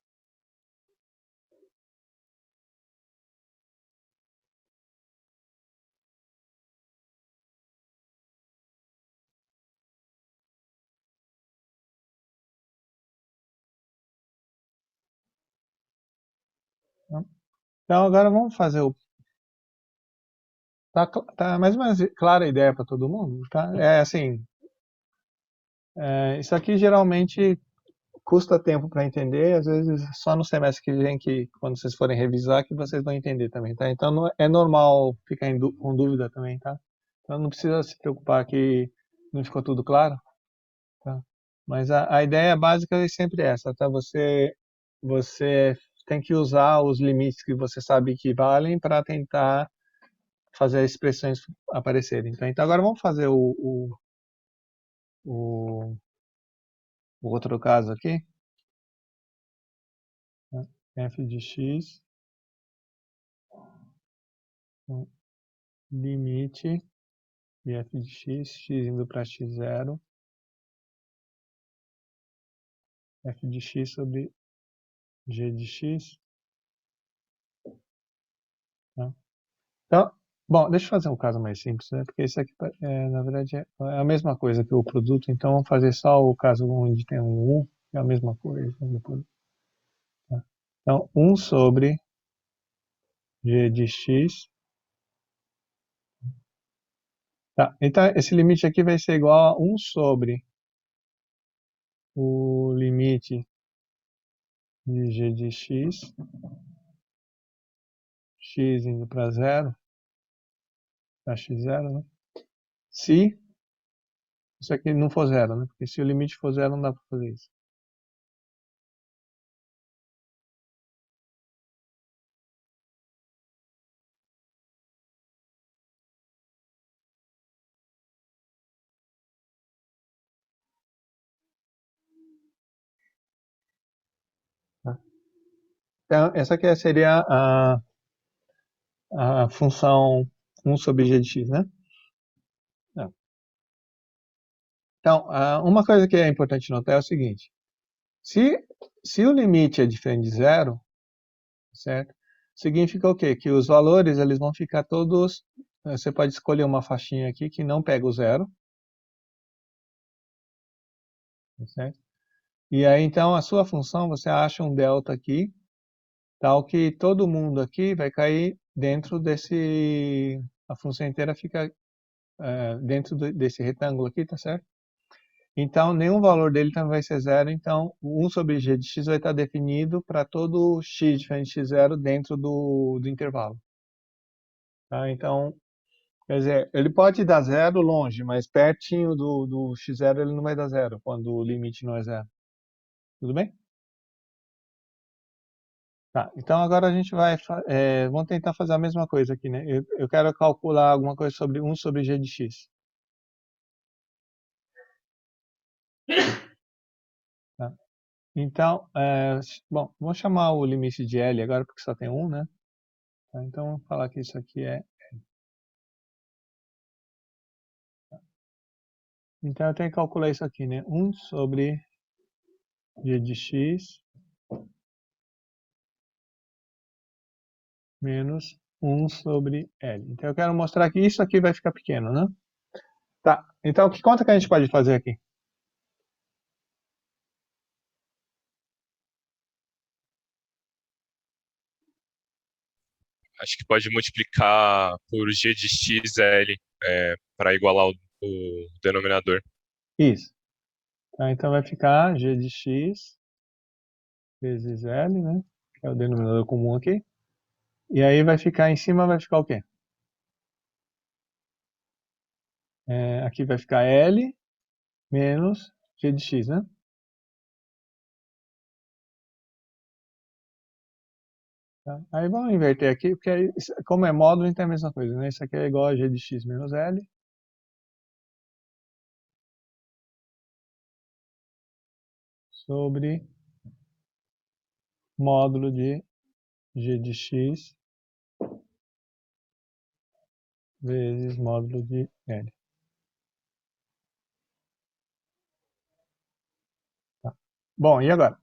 Tá? Então agora vamos fazer o... Tá mais ou menos clara a ideia para todo mundo, tá? É assim, isso aqui geralmente custa tempo para entender, às vezes só no semestre que vem que, quando vocês forem revisar, que vocês vão entender também, tá? Então é normal ficar com dúvida também, tá? Então não precisa se preocupar que não ficou tudo claro, tá? Mas a ideia básica é sempre essa, tá? Você tem que usar os limites que você sabe que valem para tentar fazer as expressões aparecerem, tá? Então agora vamos fazer o, o outro caso aqui, né? F de x, então, limite de f de x indo para x0, f de x sobre g de x, tá? Então, bom, deixa eu fazer um caso mais simples, né? Porque isso aqui, na verdade, é a mesma coisa que o produto, então vamos fazer só o caso onde tem um 1, que é a mesma coisa. Tá? Então, 1 sobre g de x. Tá, então esse limite aqui vai ser igual a 1 sobre o limite de g de x, x indo para 0, para x0, né? Se isso aqui não for 0, né? Porque se o limite for 0, não dá para fazer isso. Tá? Então, essa aqui seria a função 1 sobre g de x, né? Tá. Então, uma coisa que é importante notar é o seguinte. Se o limite é diferente de 0, certo? significa o quê? Que os valores eles vão ficar todos. Você pode escolher uma faixinha aqui que não pega o zero. Tá certo? E aí, então, a sua função, você acha um delta aqui, tal que todo mundo aqui vai cair dentro desse... A função inteira fica dentro desse retângulo aqui, tá certo? Então, nenhum valor dele também vai ser zero, então, o 1 sobre g de x vai estar definido para todo x diferente de x0 dentro do intervalo. Tá? Então, quer dizer, ele pode dar zero longe, mas pertinho do x0 ele não vai dar zero, quando o limite não é zero. Tudo bem? Tá, então agora a gente vai, vamos tentar fazer a mesma coisa aqui, né? Eu quero calcular alguma coisa sobre 1 sobre g de x. Tá? Então, bom, vamos chamar o limite de L agora, porque só tem um, né? Tá, então, vamos falar que isso aqui é... Então, eu tenho que calcular isso aqui, né? 1 sobre g de x menos 1 sobre L. Então, eu quero mostrar que isso aqui vai ficar pequeno, né? Tá, então, que conta que a gente pode fazer aqui? Acho que pode multiplicar por g de xl para igualar o denominador. Isso. Tá, então, vai ficar g de x vezes L, né? Que é o denominador comum aqui. E aí vai ficar em cima, vai ficar o quê? Aqui vai ficar L menos g de x, né? Tá? Aí vamos inverter aqui, porque aí, como é módulo, então é a mesma coisa, né? Isso aqui é igual a g de x menos L sobre módulo de g de x vezes módulo de L. Tá. Bom, e agora?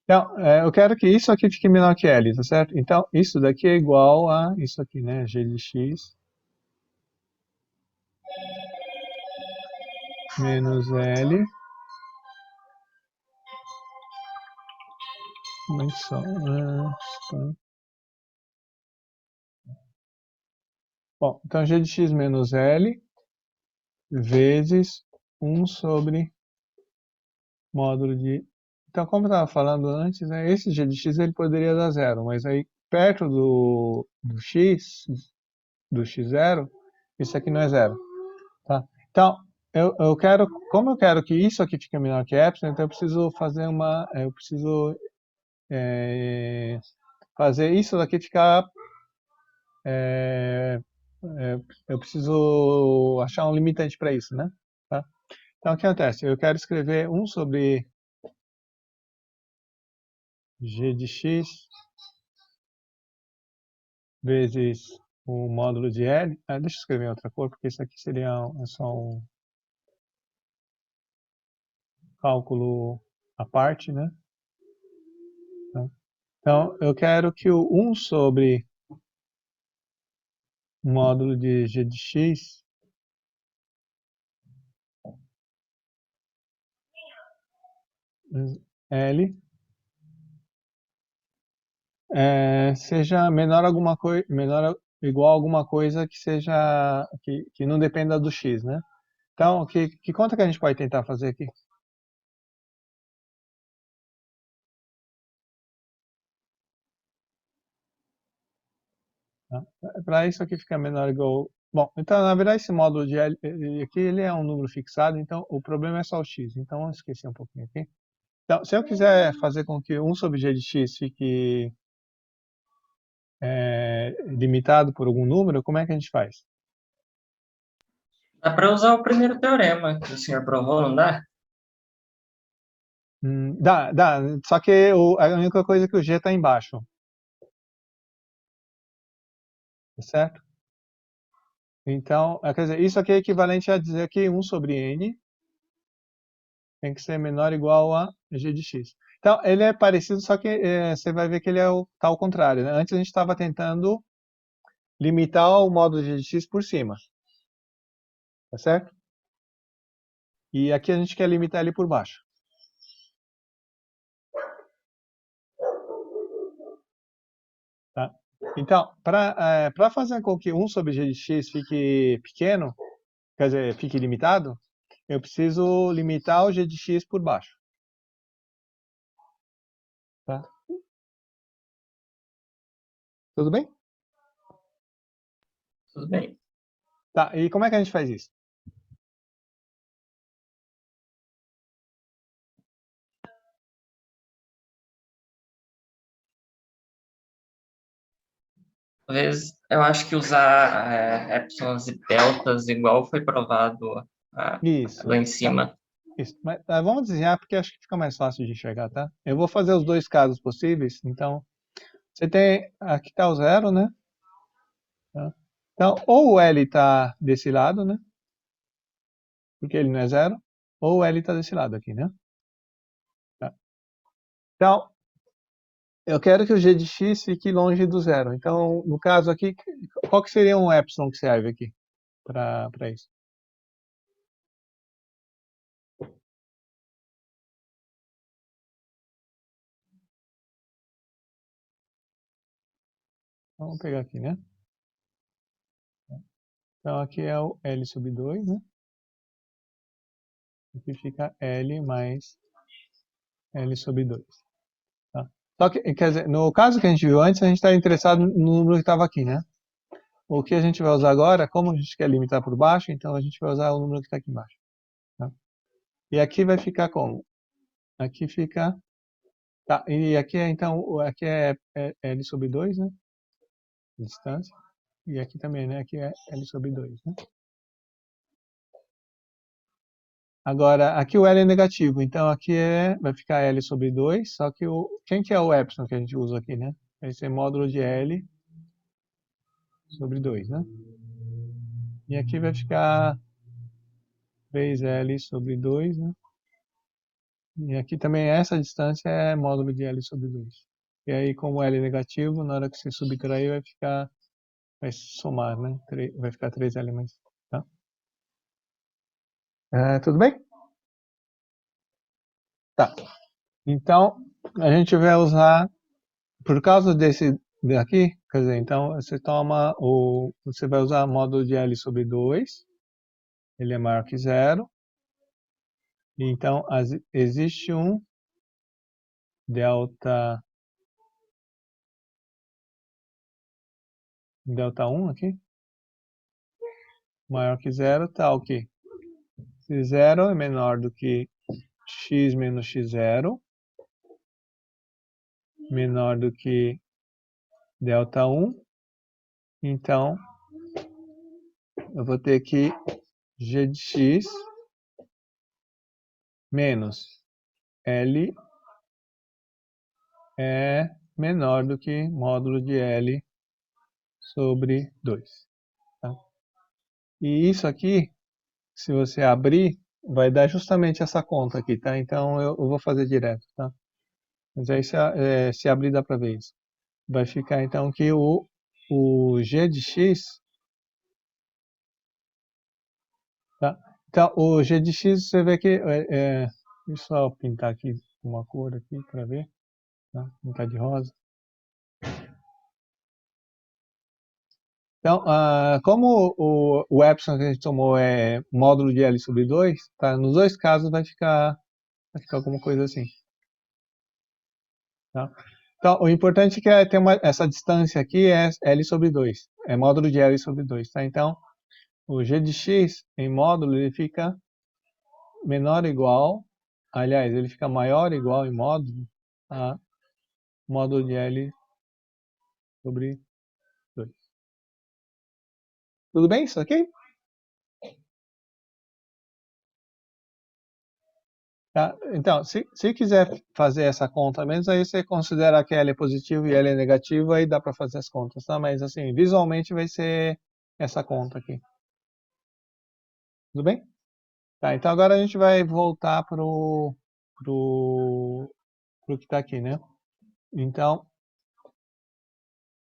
Então, eu quero que isso aqui fique menor que L, tá certo? Então, isso daqui é igual a isso aqui, né? G de x menos L. Como é que são? Tá. Bom, então g de x menos L vezes 1 sobre módulo de... Então, como eu estava falando antes, né, esse g de x ele poderia dar zero, mas aí perto do x0, isso aqui não é zero. Tá? Então, eu quero, como eu quero que isso aqui fique menor que epsilon, então eu preciso fazer fazer isso daqui ficar... é, eu preciso achar um limitante para isso, né? Tá? Então, o que acontece? Eu quero escrever 1 sobre g de x vezes o módulo de L. Deixa eu escrever em outra cor, porque isso aqui seria só um cálculo à parte, né? Então, eu quero que o 1 sobre módulo de g de x L seja menor alguma coisa, menor igual a alguma coisa que seja que não dependa do x, né? Então, que conta que a gente pode tentar fazer aqui? Tá? Para isso aqui ficar menor ou igual... Bom, então, na verdade, esse módulo de L aqui, ele é um número fixado, então o problema é só o x. Então, vamos esquecer um pouquinho aqui. Então, se eu quiser fazer com que 1 sobre g de x fique limitado por algum número, como é que a gente faz? Dá para usar o primeiro teorema que o senhor provou, não dá? Dá, só que a única coisa é que o g está embaixo. Tá certo? Então, quer dizer, isso aqui é equivalente a dizer que 1 sobre n tem que ser menor ou igual a g de x. Então, ele é parecido, só que você vai ver que ele tá ao contrário, né? Antes a gente estava tentando limitar o módulo g de x por cima, tá certo? E aqui a gente quer limitar ele por baixo. Tá? Então, para fazer com que 1 sobre g de x fique pequeno, quer dizer, fique limitado, eu preciso limitar o g de x por baixo. Tá? Tudo bem? Tudo bem. Tá, e como é que a gente faz isso? Talvez eu acho que usar epsilons e deltas igual foi provado Isso. lá em cima. Isso. Mas, vamos desenhar porque acho que fica mais fácil de enxergar, tá? Eu vou fazer os dois casos possíveis. Então, você tem... Aqui está o zero, né? Tá? Então, ou o L está desse lado, né? Porque ele não é zero. Ou o L está desse lado aqui, né? Tá. Então, eu quero que o g de x fique longe do zero. Então, no caso aqui, qual que seria um epsilon que serve aqui para isso? Vamos pegar aqui, né? Então, aqui é o L sobre 2, né? Aqui fica L mais L sobre 2. Tá? Só que, quer dizer, no caso que a gente viu antes, a gente está interessado no número que estava aqui, né? O que a gente vai usar agora, como a gente quer limitar por baixo, então a gente vai usar o número que está aqui embaixo. Tá? E aqui vai ficar como? Aqui fica... Tá, e aqui é, então, aqui é L sobre 2, né? Distância. E aqui também, né? Aqui é L sobre 2, né? Agora, aqui o L é negativo, então aqui vai ficar L sobre 2, só que quem que é o epsilon que a gente usa aqui, né? Vai ser módulo de L sobre 2, né? E aqui vai ficar 3L sobre 2, né? E aqui também essa distância é módulo de L sobre 2. E aí, como L é negativo, na hora que você subtrair vai somar, né? Vai ficar 3L mais, tá? Tudo bem? Tá. Então, a gente vai usar, por causa desse daqui, quer dizer, então você vai usar módulo de L sobre 2, ele é maior que zero, e então existe um delta 1 aqui, maior que zero, tá o quê? Se zero é menor do que x menos x0, menor do que delta 1, então eu vou ter que g de x menos L é menor do que módulo de L sobre 2. Tá? E isso aqui, se você abrir, vai dar justamente essa conta aqui, tá? Então eu vou fazer direto, tá? Mas aí se abrir dá para ver isso. Vai ficar então que o g de x, tá? Então o g de x você vê que, deixa eu só pintar aqui uma cor aqui para ver, tá? Pintar de rosa. Então, como o epsilon que a gente tomou é módulo de L sobre 2, tá? Nos dois casos vai ficar alguma coisa assim. Tá? Então, o importante é que essa distância aqui é L sobre 2. É módulo de L sobre 2. Tá? Então, o g de x em módulo ele fica menor ou igual, aliás, ele fica maior ou igual em módulo a módulo de L sobre 2. Tudo bem isso aqui? Tá? Então, se quiser fazer essa conta menos, aí você considera que L é positivo e L é negativo, aí dá para fazer as contas, tá? Mas assim, visualmente vai ser essa conta aqui. Tudo bem? Tá, então agora a gente vai voltar pro pro que está aqui, né? Então,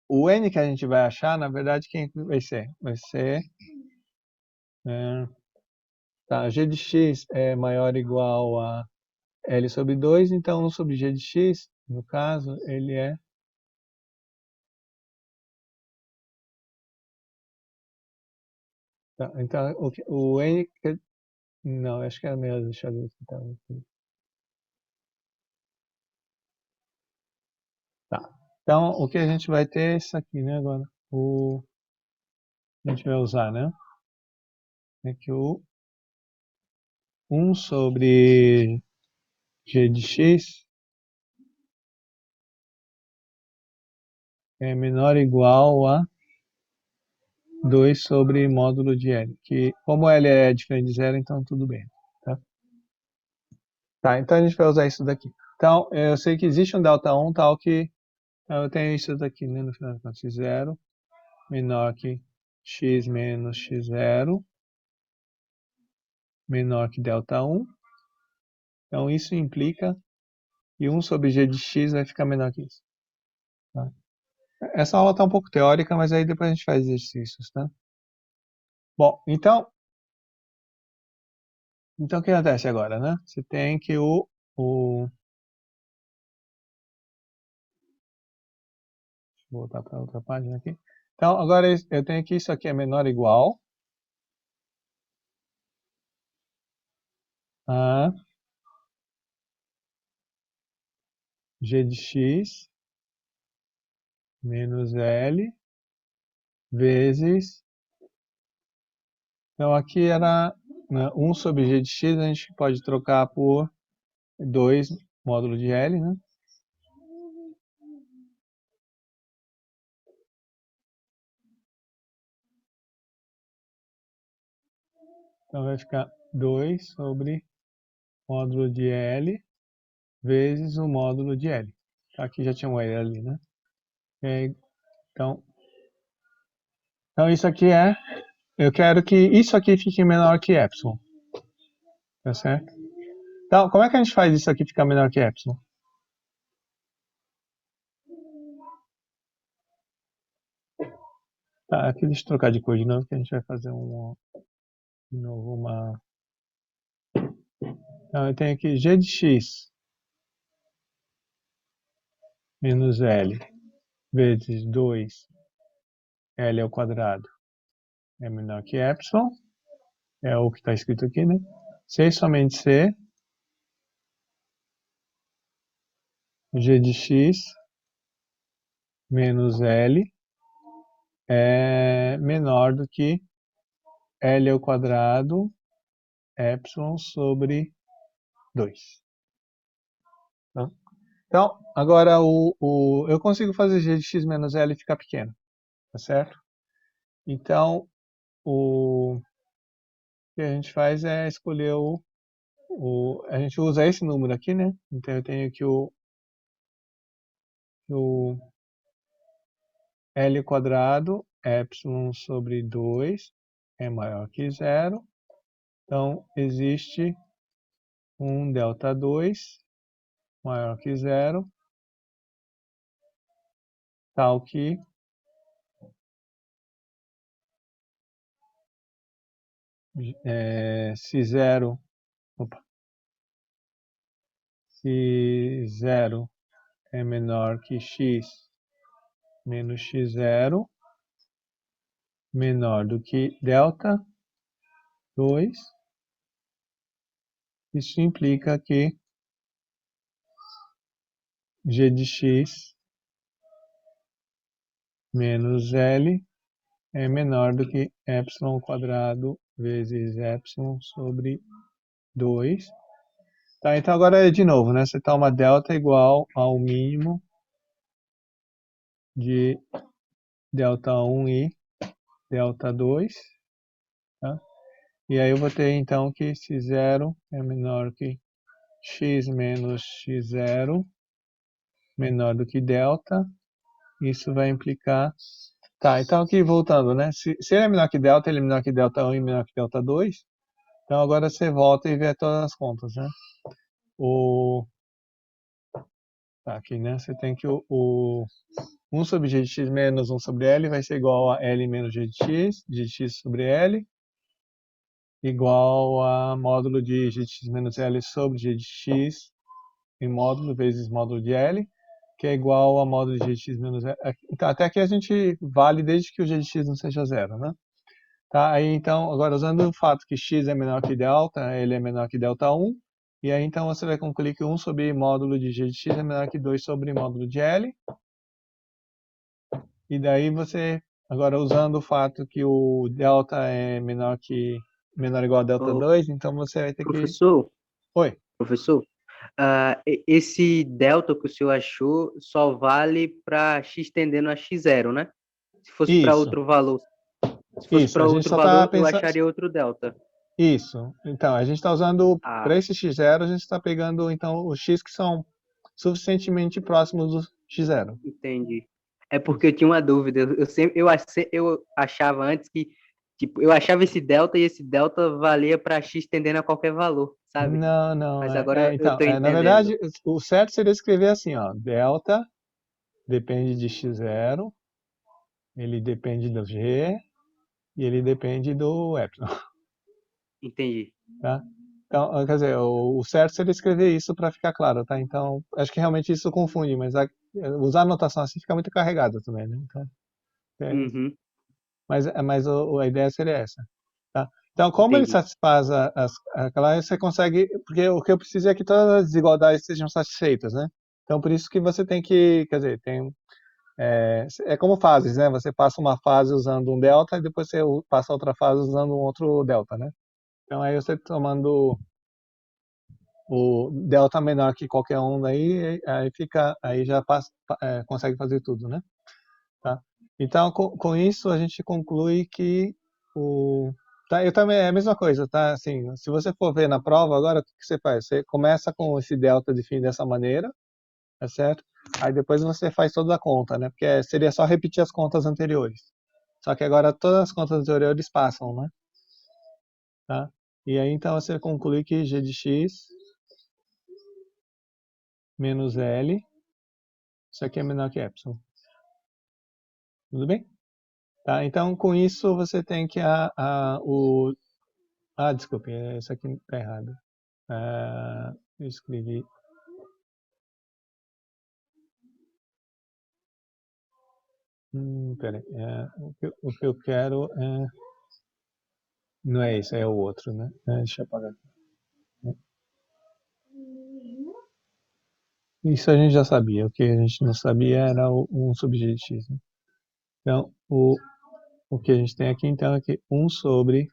o n que a gente vai achar, na verdade, quem vai ser? Vai ser... tá, g de x é maior ou igual a L sobre 2, então 1 sobre g de x, no caso, ele é... Tá, então, o n... Não, acho que era melhor deixar isso. Tá. Então, o que a gente vai ter é isso aqui, né, agora. A gente vai usar, né? É que o 1 sobre g de x é menor ou igual a 2 sobre módulo de L. Que, como L é diferente de zero, então tudo bem. Tá? Tá, então a gente vai usar isso daqui. Então, eu sei que existe um delta 1 tal que eu tenho isso daqui, né, no final das contas, 0 menor que x menos x0 menor que delta 1. Então, isso implica que 1 sobre g de x vai ficar menor que isso. Tá? Essa aula está um pouco teórica, mas aí depois a gente faz exercícios, tá? Bom, então o que acontece agora, né? Você tem que vou voltar para outra página aqui. Então, agora eu tenho que isso aqui é menor ou igual a g de x menos L vezes... Então, aqui era, né, 1 sobre g de x, a gente pode trocar por 2 módulo de L, né? Então, vai ficar 2 sobre módulo de L vezes o módulo de L. Aqui já tinha um L ali, né? Então, isso aqui é... Eu quero que isso aqui fique menor que epsilon. Tá certo? Então, como é que a gente faz isso aqui ficar menor que epsilon? Tá, aqui deixa eu trocar de cor de novo, que a gente vai fazer de novo uma... Então, eu tenho aqui g de x menos L vezes 2 L ao quadrado é menor que epsilon. É o que está escrito aqui, né? C somente C, g de x menos L é menor do que L ao quadrado epsilon sobre 2. Tá? Então, agora eu consigo fazer g de x menos L ficar pequeno, tá certo? Então, o que a gente faz é escolher a gente usa esse número aqui, né? Então, eu tenho que o L quadrado epsilon sobre 2 é maior que zero. Então, existe um delta 2 maior que zero, tal que se 0 é menor que x menos x0 menor do que delta 2, isso implica que g de x menos L é menor do que epsilon ao quadrado vezes epsilon sobre 2. Tá, então agora de novo, né? Você toma delta igual ao mínimo de delta 1 e delta 2. Tá? E aí eu vou ter então que se 0 é menor que x menos x0 menor do que delta. Isso vai implicar... Tá, então aqui voltando, né? Se ele é menor que delta, ele é menor que delta 1 e menor que delta 2. Então agora você volta e vê todas as contas, né? Tá, aqui, né? Você tem que o 1 sobre g de x menos 1 sobre L vai ser igual a L menos g de x sobre L, igual a módulo de g de x menos L sobre g de x em módulo vezes módulo de L, que é igual a módulo de g de x menos L. Então, até aqui a gente vale desde que o g de x não seja zero, né? Tá, aí então, agora usando o fato que x é menor que delta, ele é menor que delta 1, e aí então você vai concluir que 1 sobre módulo de g de x é menor que 2 sobre módulo de L, e daí você, agora usando o fato que o delta é menor ou igual a delta Ô, 2, então você vai ter que... professor, Oi, professor, esse delta que o senhor achou só vale para x tendendo a x0, né? Se fosse para isso, outro valor, se fosse isso, para a gente outro só está valor, eu pensando... acharia outro delta. Isso, então, a gente está usando, Ah, para esse x0, a gente está pegando, então, os x que são suficientemente próximos do x0. entendi. É porque eu tinha uma dúvida. Eu achava antes que, tipo, eu achava esse delta e esse delta valia para x tendendo a qualquer valor, sabe? Não, não, Mas agora eu então, tô na entendendo. verdade, o certo seria escrever assim, ó, delta depende de x0, ele depende do g, e ele depende do epsilon, Entendi. tá? Então, quer dizer, o certo seria escrever isso para ficar claro, tá? Então, acho que realmente isso confunde, mas usar a notação assim fica muito carregado também, né? Então, Uhum, mas a ideia seria essa, tá? Então, como ele entendi. satisfaz aquela, você consegue, porque o que eu preciso é que todas as desigualdades sejam satisfeitas, né? Então, por isso que você tem que, quer dizer, é como fases, né? Você passa uma fase usando um delta e depois você passa outra fase usando um outro delta, né? Então, aí você tomando o delta menor que qualquer um daí, aí já consegue fazer tudo, né? Tá? Então, com isso, a gente conclui que tá, eu também é a mesma coisa, tá? Assim, se você for ver na prova, agora o que você faz? Você começa com esse delta definido dessa maneira, tá certo? Aí depois você faz toda a conta, né? Porque seria só repetir as contas anteriores. Só que agora todas as contas anteriores passam, né? Tá? E aí então você conclui que g de x menos L, isso aqui é menor que epsilon. Tudo bem? Tá? Então, com isso, você tem que desculpe, isso aqui está errado. Eu escrevi. Peraí. O que eu quero não é isso, é o outro, né? Deixa eu apagar aqui. Isso a gente já sabia. O que a gente não sabia era o 1 sobre g de x, né? Então, o que a gente tem aqui, então, é que 1 sobre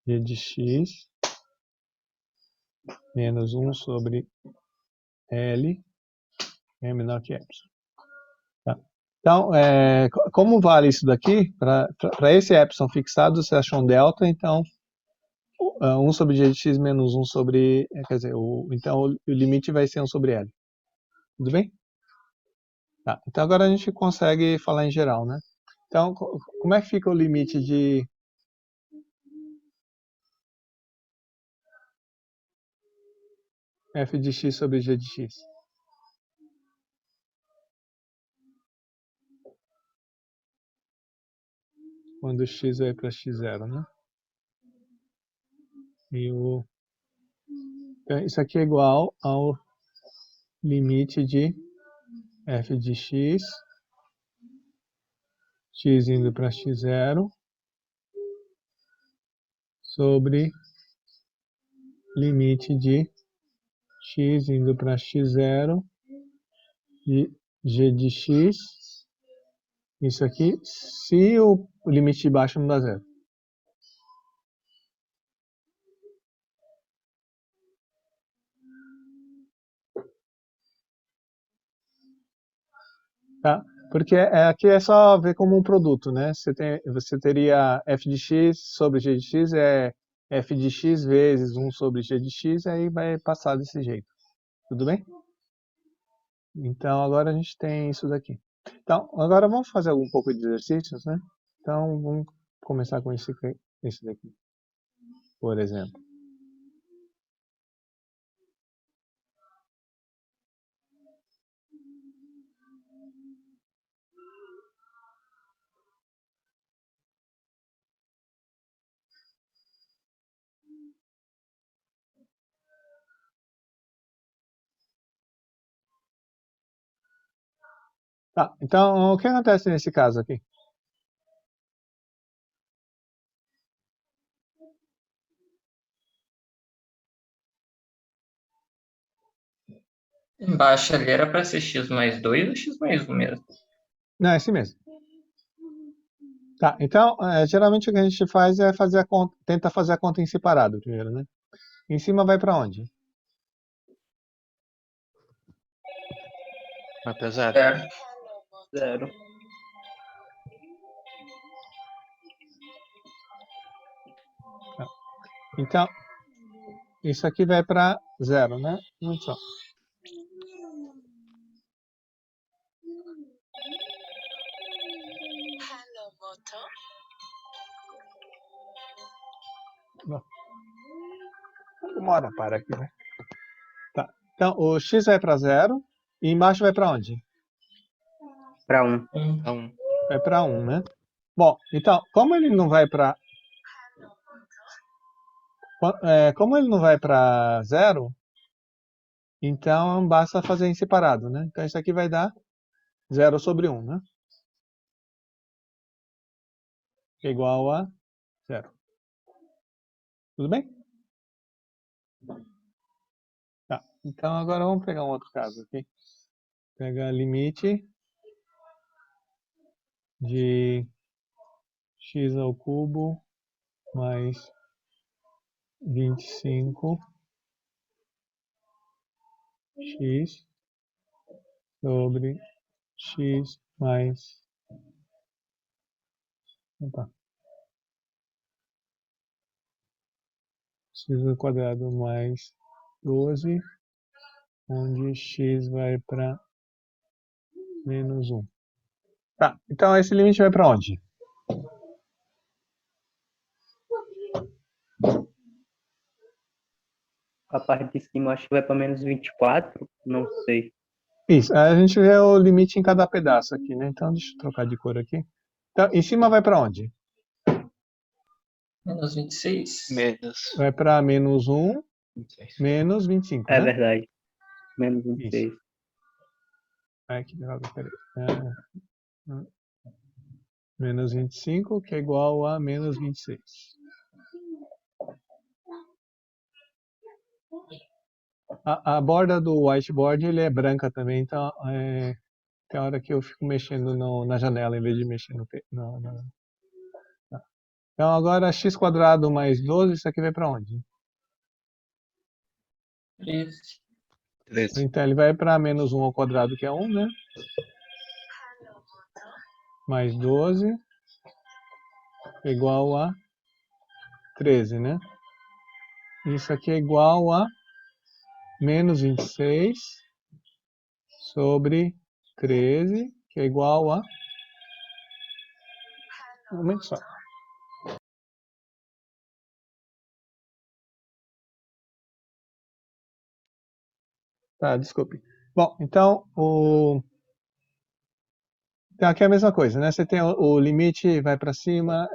g de x menos 1 sobre L é menor que epsilon. Tá? Então, como vale isso daqui? Para esse epsilon fixado, você achou um delta, então 1 sobre g de x menos 1 sobre... quer dizer, então o limite vai ser 1 sobre L. Tudo bem? Tá. Então agora a gente consegue falar em geral, né? Então, como é que fica o limite de f de x sobre g de x? Quando x vai para x0, né? Então, isso aqui é igual ao limite de f de x indo para x0, sobre limite de x indo para x0 de g de x, isso aqui, se o limite de baixo não dá zero. Tá? Porque aqui é só ver como um produto, né? Você teria f de x sobre g de x, f de x vezes 1 sobre g de x, aí vai passar desse jeito. Tudo bem? Então, agora a gente tem isso daqui. Então, agora vamos fazer um pouco de exercícios, né? Então, vamos começar com esse daqui, por exemplo. Tá, então o que acontece nesse caso aqui? Embaixo ali era para ser x mais 2 ou x mais 1 mesmo? Não, é assim mesmo. Tá, então, geralmente o que a gente faz é fazer a conta, tenta fazer a conta em separado primeiro, né? Em cima vai para onde? Vai pra zero. Certo. 0. Então, isso aqui vai para zero, né? Muito só. Bom, uma hora para aqui, né? Tá. Então, o x vai para zero e embaixo vai para onde? Para 1. Então, Vai para 1, né? Bom, então, como ele não vai para como ele não vai para zero, então basta fazer em separado, né? Então isso aqui vai dar 0 sobre 1, né? Que é igual a 0. Tudo bem? Tá. Então agora vamos pegar um outro caso aqui. Pega limite de x ao cubo mais 25 x sobre x mais... Opa. X ao quadrado mais 12, onde x vai para menos 1. Tá, então esse limite vai para onde? A parte de cima acho que vai para menos 24. Não sei. Isso, a gente vê o limite em cada pedaço aqui, né? Então deixa eu trocar de cor aqui. Então, em cima vai para onde? Menos 26. menos Vai para menos 1, 26. menos 25, É né? verdade. Menos Isso. 26. Ai, que droga, peraí. Menos 25, que é igual a menos 26. A borda do whiteboard ele é branca também, então tem hora que eu fico mexendo na janela em vez de mexer tá. Então agora x quadrado mais 12, isso aqui vai para onde? 13. 13. Então ele vai para menos 1 ao quadrado, que é 1, né? Mais 12 igual a 13, né? Isso aqui é igual a menos 26 sobre 13, que é igual a... Um momento só. Tá, desculpe. Bom, então, então aqui é a mesma coisa, né? Você tem o limite, vai para cima,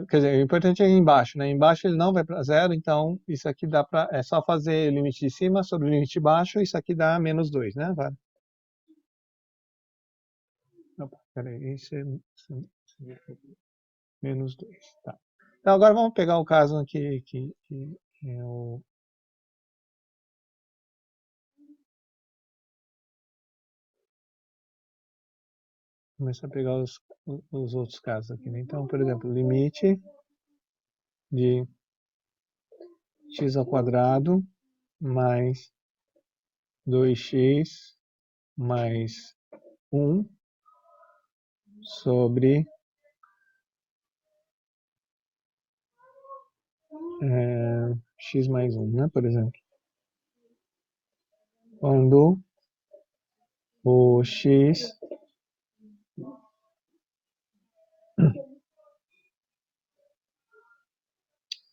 quer dizer, o importante é embaixo, né? Embaixo ele não vai para zero, então isso aqui dá para, é só fazer o limite de cima sobre o limite de baixo, isso aqui dá menos 2, né? Vai. Opa, peraí, menos 2, tá. Então agora vamos pegar o caso aqui que é o... Começar a pegar os outros casos aqui, né? Então, por exemplo, limite de x ao quadrado mais 2x mais 1 sobre x mais 1, né, por exemplo. Quando o x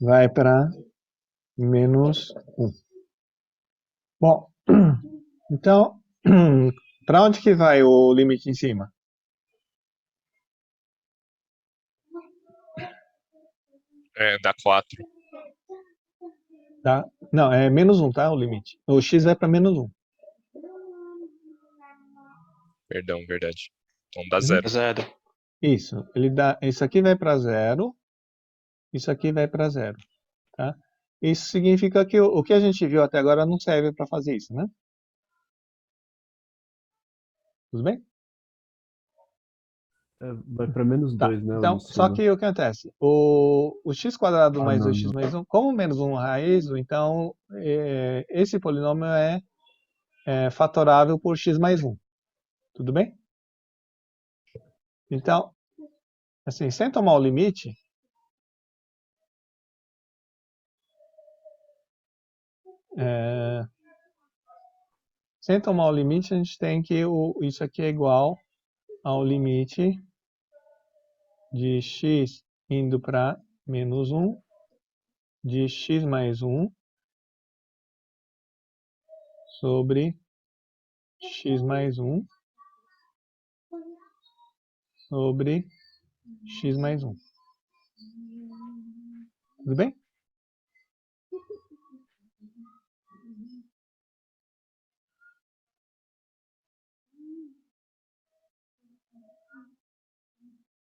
vai para menos 1. Bom, então, para onde que vai o limite em cima? Dá 4. Tá? Não, é menos 1, tá? O limite. O x vai para menos 1. Perdão, verdade. Então dá Uhum. zero. Zero. Isso, ele dá, isso aqui vai para zero, isso aqui vai para zero, tá? Isso significa que o que a gente viu até agora não serve para fazer isso, né? Tudo bem? Vai para menos Tá, 2, né? O então, de só cima. que o que acontece? O x quadrado Ah, mais não, 2x não. mais 1, como menos 1 raiz, então esse polinômio é fatorável por x mais 1. Tudo bem? Então, assim, sem tomar o limite, a gente tem que isso aqui é igual ao limite de x indo para menos 1 de x mais 1 sobre x mais 1 sobre x mais 1. Tudo bem?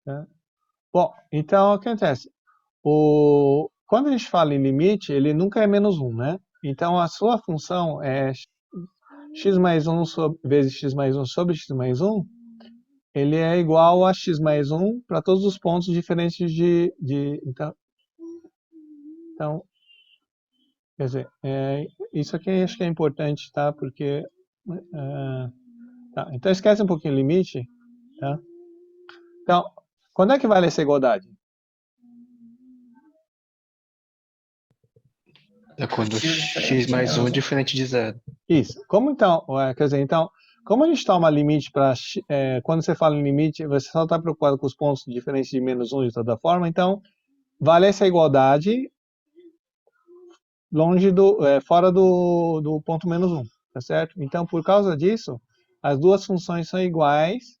Tá? Bom, então o que acontece? Quando a gente fala em limite, ele nunca é menos 1, né? Então a sua função é x mais 1 vezes x mais 1 sobre x mais 1, ele é igual a x mais 1 para todos os pontos diferentes então, quer dizer, isso aqui acho que é importante, tá? Porque, tá, então esquece um pouquinho o limite, tá? Então, quando é que vale essa igualdade? É quando X x diferente mais 1 é menos 1. diferente de zero. Isso. Como então, quer dizer, então, como a gente toma limite para, quando você fala em limite, você só está preocupado com os pontos diferentes de menos 1 de toda forma, então, vale essa igualdade fora do ponto menos 1, tá certo? Então, por causa disso, as duas funções são iguais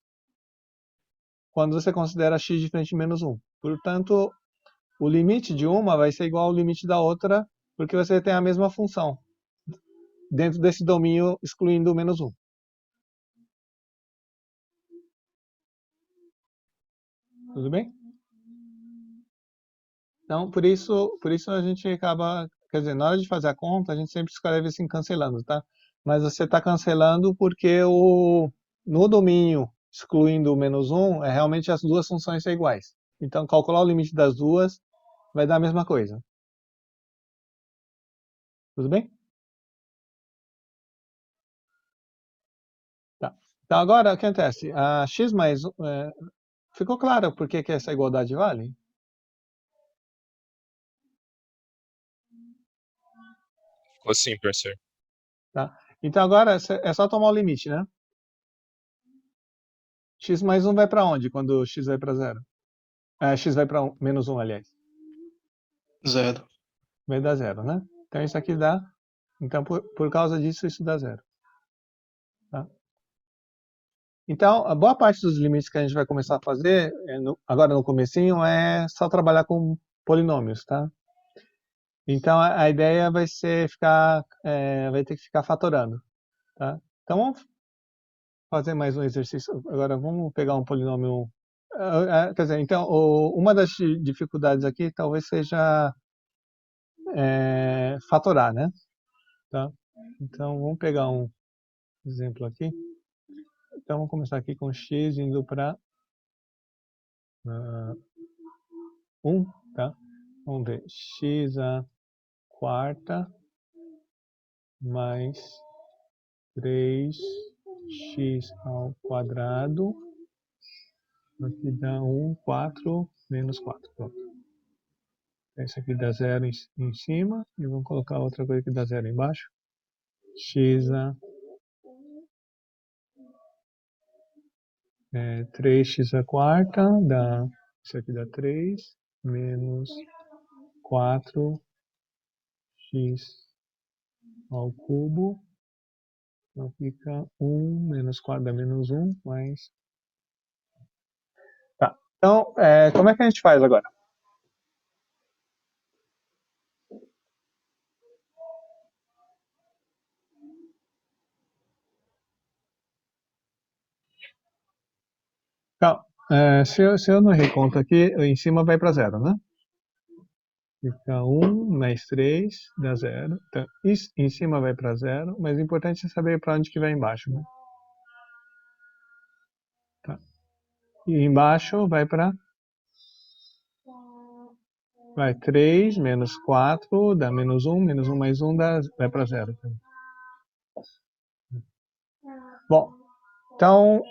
quando você considera x diferente de menos 1. Portanto, o limite de uma vai ser igual ao limite da outra, porque você tem a mesma função dentro desse domínio excluindo o menos 1. Tudo bem? Então, por isso a gente acaba, quer dizer, na hora de fazer a conta, a gente sempre escreve assim cancelando, tá? Mas você está cancelando porque no domínio excluindo o menos 1, realmente as duas funções são iguais. Então, calcular o limite das duas vai dar a mesma coisa. Tudo bem? Tá. Então, agora, o que acontece? A x mais 1, ficou claro por que essa igualdade vale? Ficou sim, professor. Tá? Então, agora é só tomar o limite, né? X mais 1 vai para onde quando x vai para zero? X vai para menos 1, aliás. Zero. Vai dar zero, né? Então, isso aqui dá. Então, por causa disso, isso dá zero. Tá? Então, a boa parte dos limites que a gente vai começar a fazer, agora no comecinho, é só trabalhar com polinômios, tá? Então, a ideia vai ser vai ter que ficar fatorando, tá? Então, vamos fazer mais um exercício. Agora, vamos pegar um polinômio. Quer dizer, então, uma das dificuldades aqui talvez seja fatorar, né? Tá? Então, vamos pegar um exemplo aqui. Então, vamos começar aqui com x indo para 1, tá? Vamos ver, x a quarta mais 3x ao quadrado, aqui dá 1, 4, menos 4. Pronto. Esse aqui dá zero em cima, e vamos colocar outra coisa que dá zero embaixo. X a 3x a quarta, isso aqui dá 3, menos 4x ao cubo. Então fica 1 menos 4 dá menos 1, mais... Tá. Então, como é que a gente faz agora? Se eu não errei conta aqui, em cima vai para zero, né? Fica 1 mais 3 dá zero. Então, isso em cima vai para zero, mas o importante é saber para onde que vai embaixo, né? Tá. E embaixo vai 3 menos 4 dá menos 1 mais 1 vai para zero. Bom, então,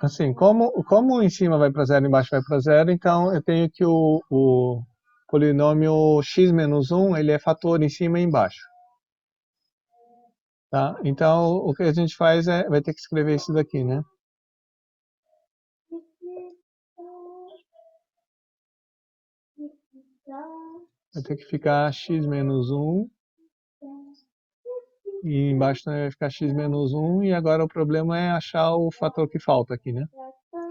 assim, como em cima vai para zero, embaixo vai para zero, então eu tenho que o polinômio x menos 1, ele é fator em cima e embaixo. Tá? Então, o que a gente faz vai ter que escrever isso daqui, né? Vai ter que ficar x menos 1, e embaixo também vai ficar x menos 1, e agora o problema é achar o fator que falta aqui, né?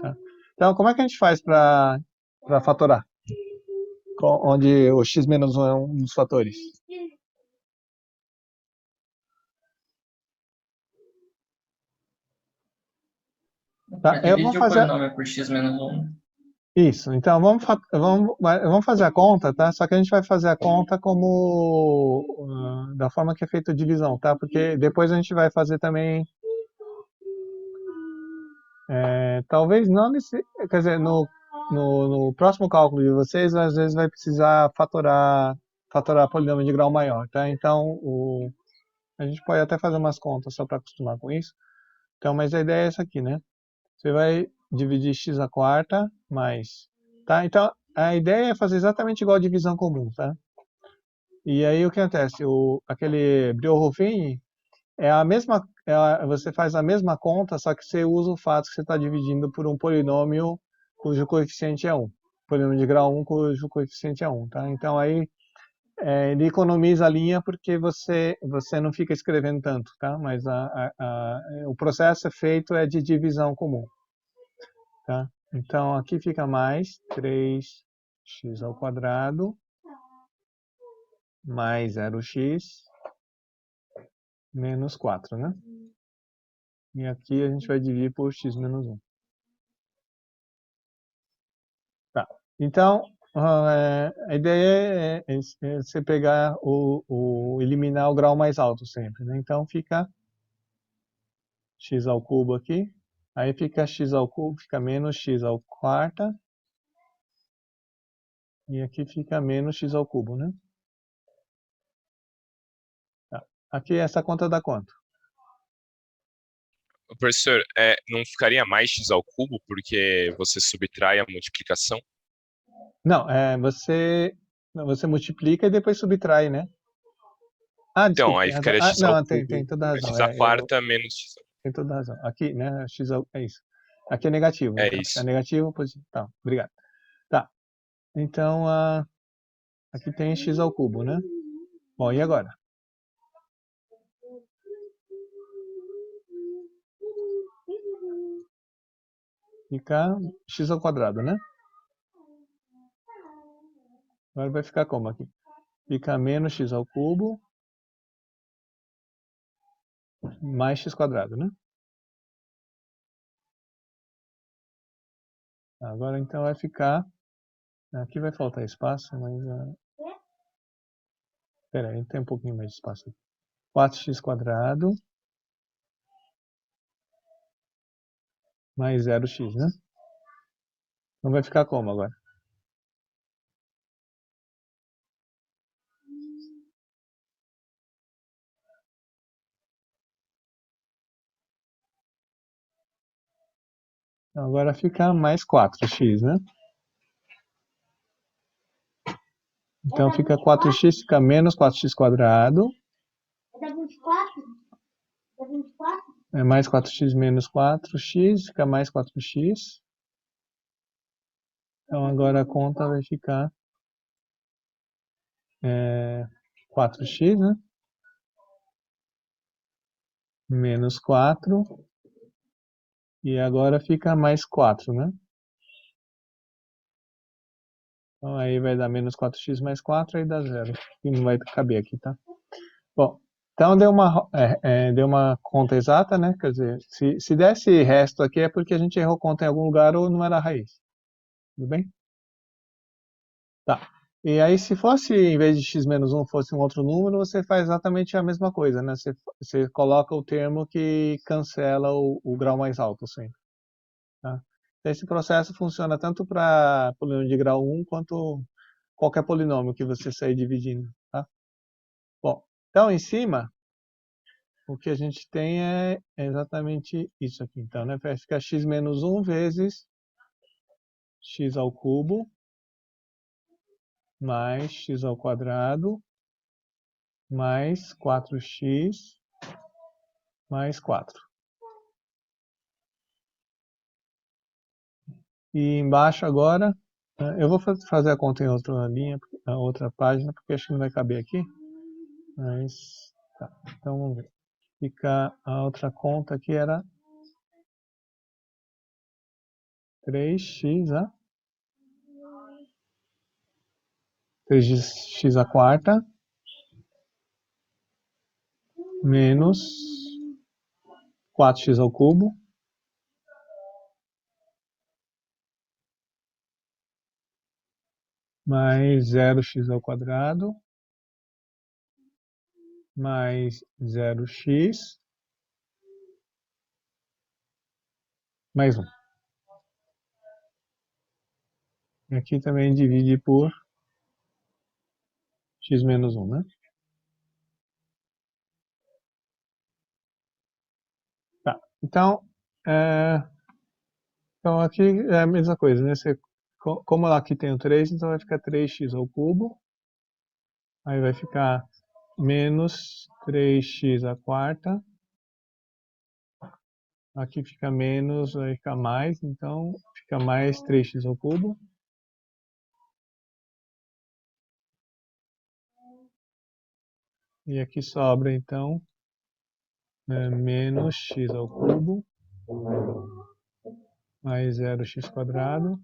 Tá? Então, como é que a gente faz para fatorar? Onde o x menos 1 é um dos fatores. Tá, eu vou Divide o fazer polinômio por x menos 1. isso. Então, vamos fazer a conta, tá? Só que a gente vai fazer a conta como da forma que é feita a divisão, tá? Porque depois a gente vai fazer também, talvez não nesse, quer dizer, no próximo cálculo de vocês, às vezes vai precisar fatorar polinômio de grau maior, tá? Então, a gente pode até fazer umas contas só para acostumar com isso. Então, mas a ideia é essa aqui, né? Você vai dividir x à quarta mais, tá? Então, a ideia é fazer exatamente igual a divisão comum, tá? E aí o que acontece? Aquele Brilhoff-Fini é a mesma, você faz a mesma conta, só que você usa o fato que você está dividindo por um polinômio cujo coeficiente é 1. Polinômio de grau 1 cujo coeficiente é 1, tá? Então aí ele economiza a linha porque você não fica escrevendo tanto, tá? Mas o processo feito é de divisão comum. Tá? Então, aqui fica mais 3x ao quadrado mais 0x menos 4, né? E aqui a gente vai dividir por x menos 1. Tá. Então, a ideia é você pegar eliminar o grau mais alto sempre, né? Então, fica x ao cubo aqui. Aí fica x ao cubo, fica menos x ao quarta. E aqui fica menos x ao cubo, né? Tá. Aqui essa conta dá quanto? Professor, não ficaria mais x ao cubo porque você subtrai a multiplicação? Não, você multiplica e depois subtrai, né? Ah, Então, desculpa, aí tem razão. ficaria Ah, x ao não, tem cubo, toda a razão. x à quarta menos x. Tem toda a razão. Aqui, né, é isso. Aqui é negativo, É então. É isso. negativo, positivo. Tá, obrigado. Tá, então, aqui tem x ao cubo, né? Bom, e agora? Fica x ao quadrado, né? Agora vai ficar como aqui? Fica menos x ao cubo mais x quadrado, né? Agora, então, vai ficar... Aqui vai faltar espaço, mas... Espera aí, tem um pouquinho mais de espaço aqui. 4x quadrado mais 0x, né? Então vai ficar como agora? Então agora fica mais 4x, né? Então fica 4x, fica menos 4x quadrado. É mais 4x menos 4x, fica mais 4x. Então agora a conta vai ficar 4x, né? Menos 4. E agora fica mais 4, né? Então aí vai dar menos 4x mais 4, aí dá 0. E não vai caber aqui, tá? Bom, Então deu uma conta exata, né? Quer dizer, se desse resto aqui é porque a gente errou conta em algum lugar ou não era a raiz. Tudo bem? Tá. E aí se fosse, em vez de x menos 1, fosse um outro número, você faz exatamente a mesma coisa, né? Você coloca o termo que cancela o grau mais alto sempre. Tá? Esse processo funciona tanto para polinômio de grau 1 quanto qualquer polinômio que você sair dividindo. Tá? Bom, então em cima, o que a gente tem é exatamente isso aqui. Então, né? Vai ficar x menos 1 vezes x ao cubo mais x ao quadrado mais 4x mais 4. E embaixo agora, eu vou fazer a conta em outra linha, outra página, porque acho que não vai caber aqui. Mas, tá, então vamos ver. Fica a outra conta aqui era 3x, 3x à quarta menos 4x ao cubo mais 0x ao quadrado mais 0x mais 1. E aqui também divide por x menos 1, né? Tá, então aqui é a mesma coisa, né? Como aqui tem o 3, então vai ficar 3x ao cubo. Aí vai ficar menos 3x à quarta. Aqui fica menos, vai ficar mais, então fica mais 3x ao cubo. E aqui sobra, então, menos x ao cubo mais 0x quadrado.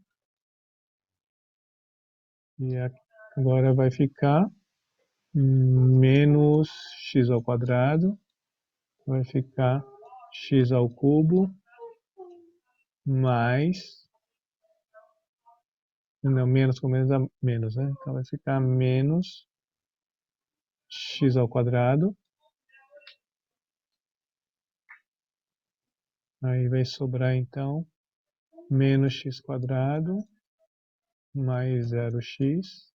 E agora vai ficar menos x ao quadrado. Vai ficar x ao cubo mais... Não, menos com menos dá menos, né? Então vai ficar menos x ao quadrado. Aí vai sobrar, então, menos x quadrado mais 0x.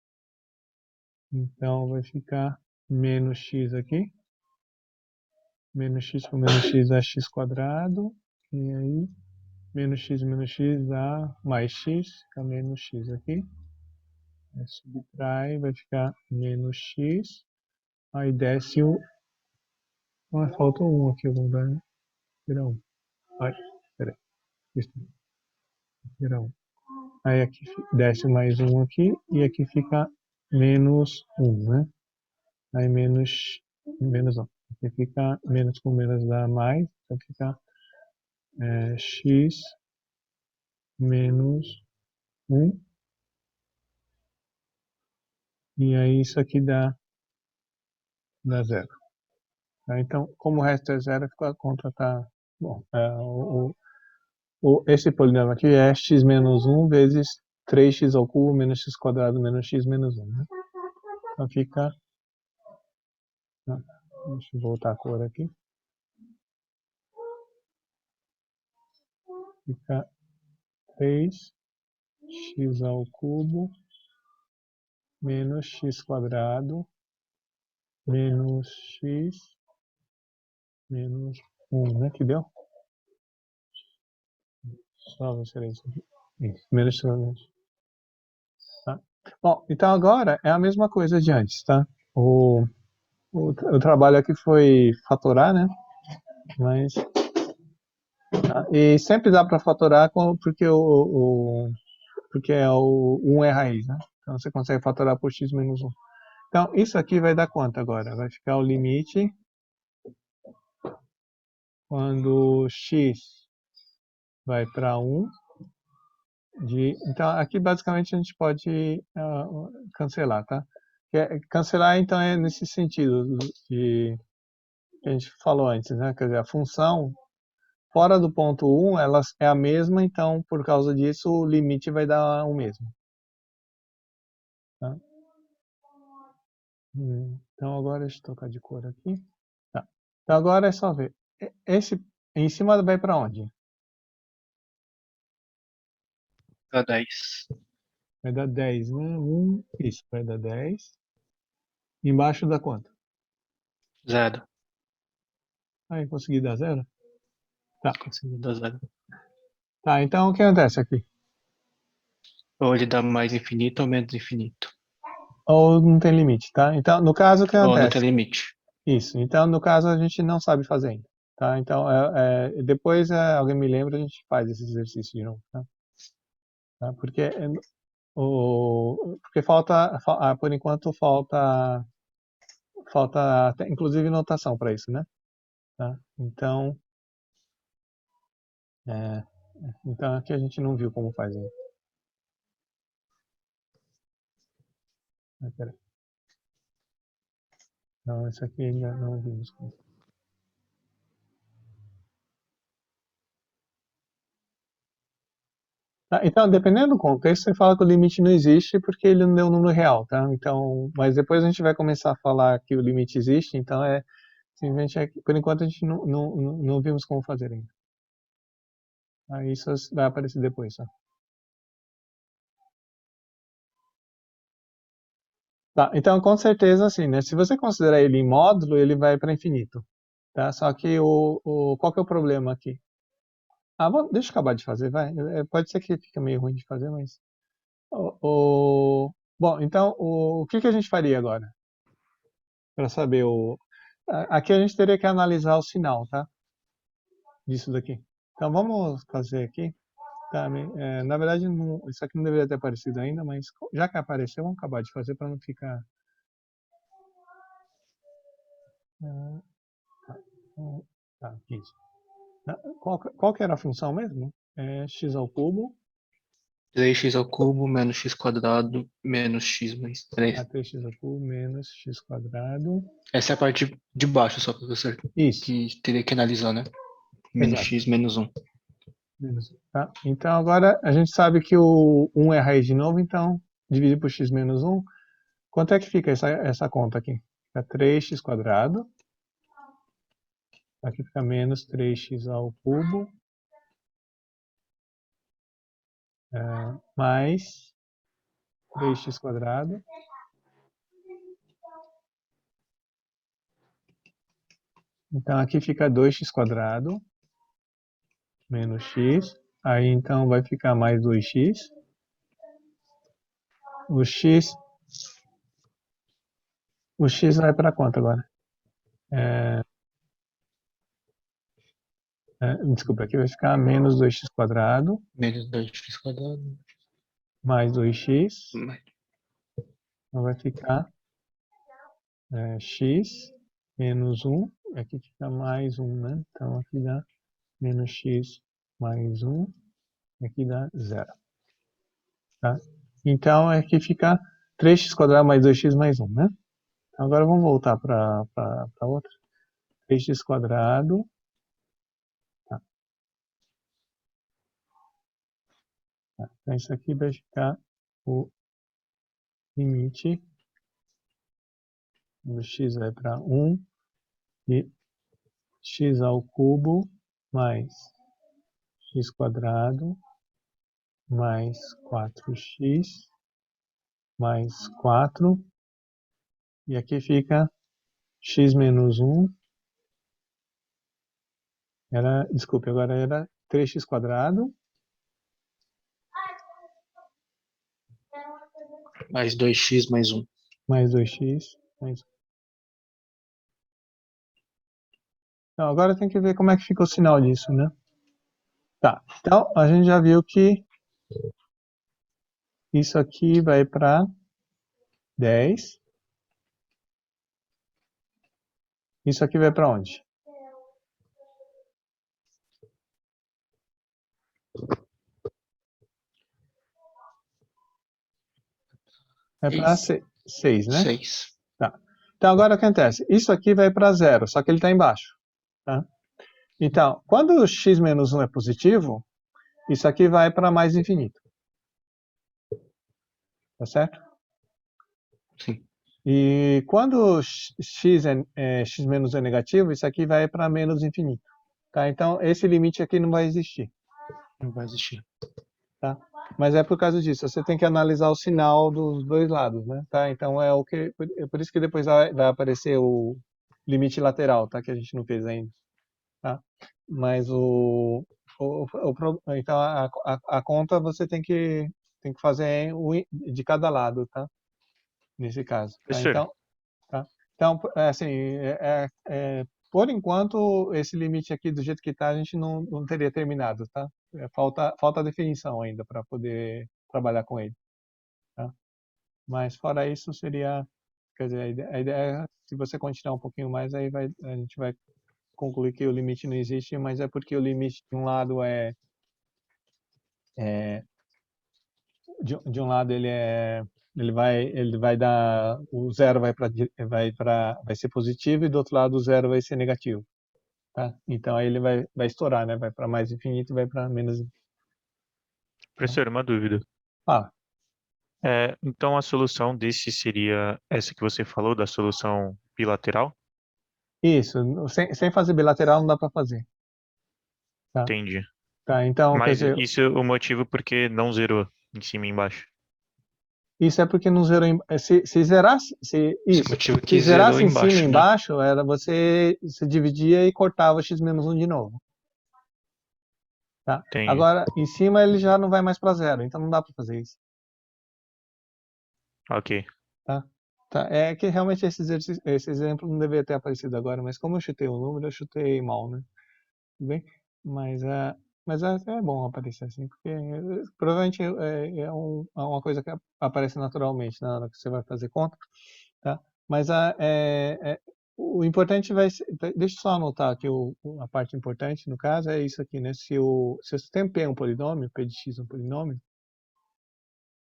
Então vai ficar menos x aqui. Menos x com menos x dá x quadrado. E aí, menos x dá mais x. Fica menos x aqui. Aí subtrai, vai ficar menos x. Aí desce o... Ah, falta um aqui, vamos dar, né? Vira 1. Ai, peraí. Vira 1. Aí aqui desce mais 1 aqui. E aqui fica menos 1, né? Aí menos 1. Aqui fica menos com menos dá mais. Então fica x menos 1. E aí isso aqui dá 0. Tá? Então, como o resto é 0, a conta está... Bom, esse polinômio aqui é x menos 1 vezes 3x ao cubo menos x quadrado menos x menos 1. Né? Então fica... Deixa eu voltar a cor aqui. Fica 3x ao cubo menos x quadrado menos x menos 1, né? Que deu? Só ver se era isso aqui. Isso, menos x menos. Tá? Bom, então agora é a mesma coisa de antes, tá? O trabalho aqui foi fatorar, né? Mas... E sempre dá para fatorar porque porque o 1 é raiz, né? Então você consegue fatorar por x menos 1. Então isso aqui vai dar quanto agora? Vai ficar o limite quando x vai para 1. Então aqui basicamente a gente pode cancelar, tá? Cancelar então é nesse sentido de que a gente falou antes, né? Quer dizer, a função fora do ponto 1, ela é a mesma, então, por causa disso, o limite vai dar o mesmo. Tá? Então, agora deixa eu trocar de cor aqui. Tá. Então, agora é só ver. Esse em cima vai para onde? Dá 10. Vai dar 10, né? Isso, vai dar 10. Embaixo dá quanto? 0. Aí, consegui dar 0? Tá. Consegui dar 0. Tá, então o que acontece aqui? Ou ele dá mais infinito ou menos infinito. Ou não tem limite, tá? Então, no caso, o que Ou não acontece? tem limite. Isso. Então, no caso, a gente não sabe fazer ainda, tá? Então, depois alguém me lembra, a gente faz esse exercício de novo, tá? Tá? Porque por enquanto falta até, inclusive notação para isso, né? Tá? É, então aqui a gente não viu como faz ainda. Peraí. Não, isso aqui ainda não vimos como. Tá, então, dependendo do contexto, você fala que o limite não existe porque ele não deu um número real, tá? Então, mas depois a gente vai começar a falar que o limite existe, então simplesmente por enquanto a gente não vimos como fazer ainda. Aí isso vai aparecer depois, tá? Tá, então com certeza assim, né? Se você considerar ele em módulo, ele vai para infinito, tá? Só que qual que é o problema aqui? Deixa eu acabar de fazer, vai. Pode ser que fique meio ruim de fazer, mas bom, então o que a gente faria agora para saber aqui a gente teria que analisar o sinal, tá? Disso daqui. Então vamos fazer aqui. Tá, na verdade, isso aqui não deveria ter aparecido ainda, mas já que apareceu, vamos acabar de fazer para não ficar. Tá, 15. Qual que era a função mesmo? X ao cubo. 3x ao cubo menos x quadrado menos x mais 3. 3x ao cubo menos x quadrado. Essa é a parte de baixo só, professor. Isso. Que teria que analisar, né? Menos Exato. x menos 1. Tá? Então agora a gente sabe que o 1 é raiz de novo, então dividir por x menos 1. Quanto é que fica essa conta aqui? Fica 3x quadrado. Aqui fica menos 3x ao cubo. Mais 3x quadrado. Então aqui fica 2x quadrado menos x. Aí então vai ficar mais 2x. O x vai para quanto agora? Desculpa, aqui vai ficar menos 2x quadrado Menos 2x quadrado. mais 2x. Mais Então vai ficar x menos 1. Aqui fica mais 1, né? Então aqui dá menos x mais 1. Aqui dá 0. Tá? Então aqui fica 3x quadrado mais 2x mais 1, né? Então, agora vamos voltar para outra. 3x quadrado. Tá. Então isso aqui vai ficar o limite do x vai para 1 e x ao cubo mais x quadrado mais 4x mais 4. E aqui fica x menos 1. Desculpe, agora era 3x quadrado. mais 2x mais 1. Mais 2x mais 1. Então, agora tem que ver como é que fica o sinal disso, né? Tá, então a gente já viu que isso aqui vai para 10. Isso aqui vai para onde? Vai para 6, né? 6. Tá. Então, agora o que acontece? Isso aqui vai para zero, só que ele está embaixo. Tá? Então, quando o x menos 1 é positivo, isso aqui vai para mais infinito. Tá certo? Sim. E quando x menos 1 é negativo, isso aqui vai para menos infinito. Tá? Então, esse limite aqui não vai existir. Não vai existir. Tá? Mas é por causa disso, você tem que analisar o sinal dos dois lados, né? Tá? Então é por isso que depois vai aparecer o limite lateral, tá? Que a gente não fez ainda, tá? Mas então a conta você tem que fazer de cada lado, tá? Nesse caso, tá? Professor, Então assim, por enquanto esse limite aqui do jeito que tá a gente não teria terminado, tá? Falta a definição ainda para poder trabalhar com ele, tá? Mas fora isso seria, quer dizer, a ideia é, se você continuar um pouquinho mais, aí a gente vai concluir que o limite não existe, mas é porque o limite de um lado é de um lado ele vai dar o zero vai ser positivo e do outro lado o zero vai ser negativo, tá? Então aí ele vai estourar, né? Vai para mais infinito e vai para menos. professor, uma dúvida. Ah, Então a solução desse seria essa que você falou, da solução bilateral? isso, sem fazer bilateral não dá para fazer, tá? Entendi. Tá, então, quer Mas dizer, isso é o motivo porque não zerou em cima e embaixo. isso é porque não zerou. Se zerasse, Esse motivo se que zerou zerasse em cima e embaixo, né? embaixo, era você dividia e cortava x menos 1 de novo. Tá? Entendi. Agora, em cima ele já não vai mais para zero, então não dá para fazer isso. Ok. Tá? Tá? É que realmente esse exemplo não deveria ter aparecido agora, mas como eu chutei o número, eu chutei mal, né? Tudo bem? Mas, é bom aparecer assim, porque provavelmente é uma coisa que aparece naturalmente na hora que você vai fazer conta, tá? Mas o importante vai ser, deixa eu só anotar aqui a parte importante, no caso, é isso aqui, né? Se o sistema P é um polinômio, P de x é um polinômio,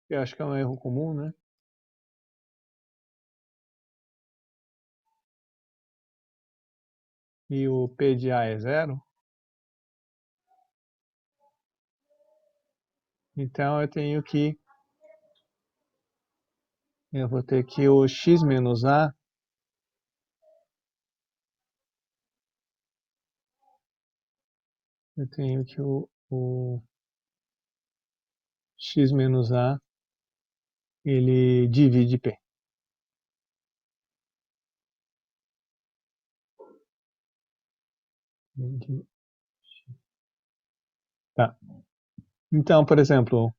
eu acho que é um erro comum, né? E o P de A é zero, então eu vou ter que o x menos A, eu tenho que o x menos A, ele divide P. Tá. Então, por exemplo,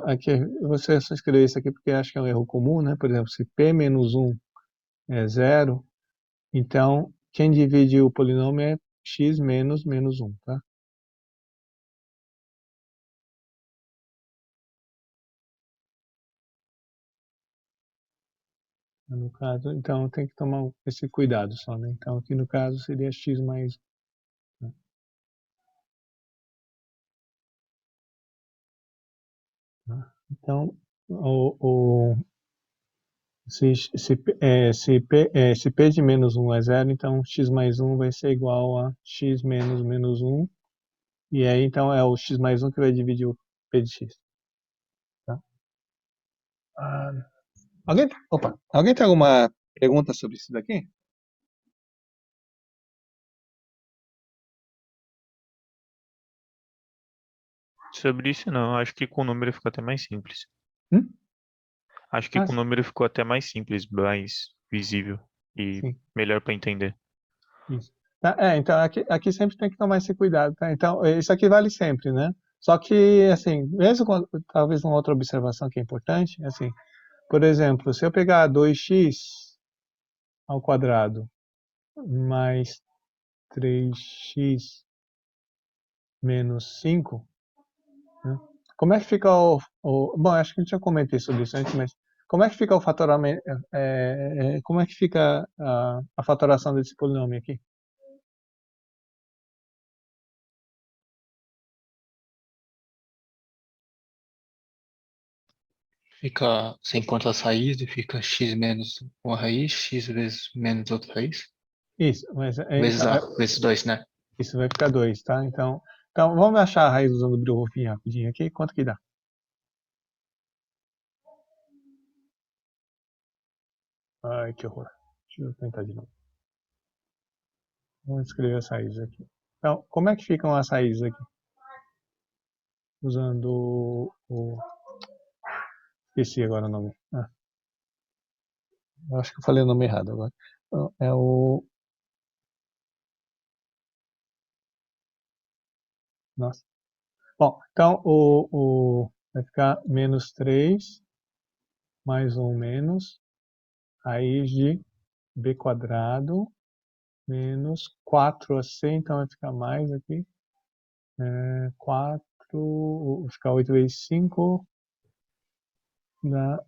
aqui, você só escreveu isso aqui porque acho que é um erro comum, né? Por exemplo, se P menos 1 é zero, então quem divide o polinômio é x menos menos 1, tá? No caso, então tem que tomar esse cuidado só, né? Então aqui no caso seria x mais 1. Né? Tá? Então, se P de menos 1 é zero, então x mais 1 vai ser igual a x menos menos 1. E aí, então, é o x mais 1 que vai dividir o P de x. Tá? Ah, alguém tem alguma pergunta sobre isso daqui? Sobre isso não, acho que com o número ficou até mais simples. Hum? Acho que Ah, com o número ficou até mais simples, mais visível e sim, melhor para entender. isso. Tá, então, aqui sempre tem que tomar esse cuidado, tá? Então, isso aqui vale sempre, né? Só que, assim, mesmo talvez uma outra observação que é importante, assim, por exemplo, se eu pegar 2x ao quadrado mais 3x menos 5, né? Como é que fica bom, acho que a gente já comentei sobre isso antes, mas como é que fica o fatoramento, como é que fica a fatoração desse polinômio aqui? Fica, você encontra as raízes e fica x menos uma raiz, x vezes menos outra raiz. Isso, mas Vezes a, vezes 2, né? isso vai ficar 2, tá? Então vamos achar a raiz usando o Brilhofen rapidinho aqui. Quanto que dá? Ai, que horror. Deixa eu tentar de novo. Vamos escrever as raízes aqui. Então, como é que ficam as raízes aqui? Usando o... Esqueci agora o nome. Eu acho que eu falei o nome errado agora. Então, é o... Nossa. Bom, então vai ficar menos 3 mais 1 menos raiz de b quadrado menos 4ac, então vai ficar mais aqui. 4, vai ficar 8 vezes 5 dá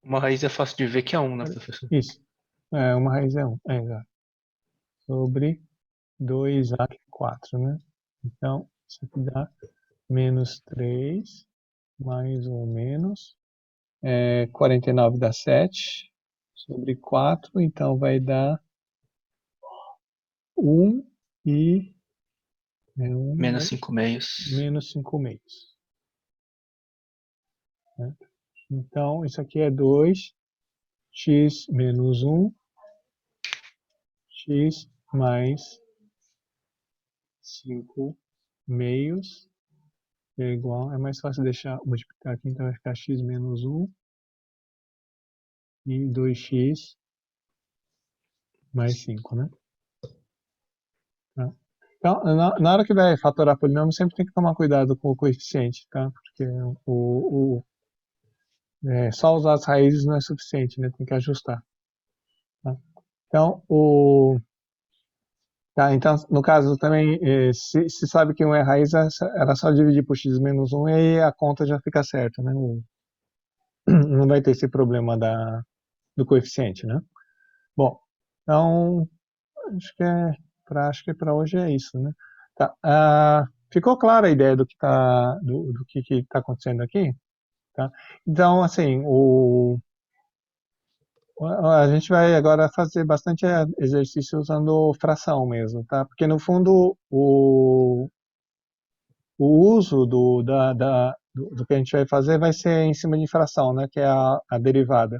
Uma raiz é fácil de ver que é 1, né, professor? isso. Uma raiz é 1, exato. Sobre 2a, que é 4, né? Então, isso aqui dá menos 3 mais 1 menos 49 dá 7 sobre 4, então vai dar 1 e 1 Menos 5 meios. menos 5 meios. Né? Então, isso aqui é 2, x menos 1, x mais 5 meios é igual, é mais fácil deixar multiplicar aqui, então vai ficar x menos 1 e 2x mais 5, né? Tá? Então, na hora que vai fatorar polinômio, sempre tem que tomar cuidado com o coeficiente, tá? Porque só usar as raízes não é suficiente, né? Tem que ajustar. Tá? Então, então, no caso também, se sabe que 1 é raiz, era só dividir por x menos 1 e aí a conta já fica certa, né? Não vai ter esse problema do coeficiente, né? Bom, então, acho que para hoje é isso, né? Tá, ficou clara a ideia do que está acontecendo aqui? Tá? Então, assim, a gente vai agora fazer bastante exercício usando fração mesmo, tá? Porque no fundo o uso do que a gente vai fazer vai ser em cima de fração, né? Que é a derivada,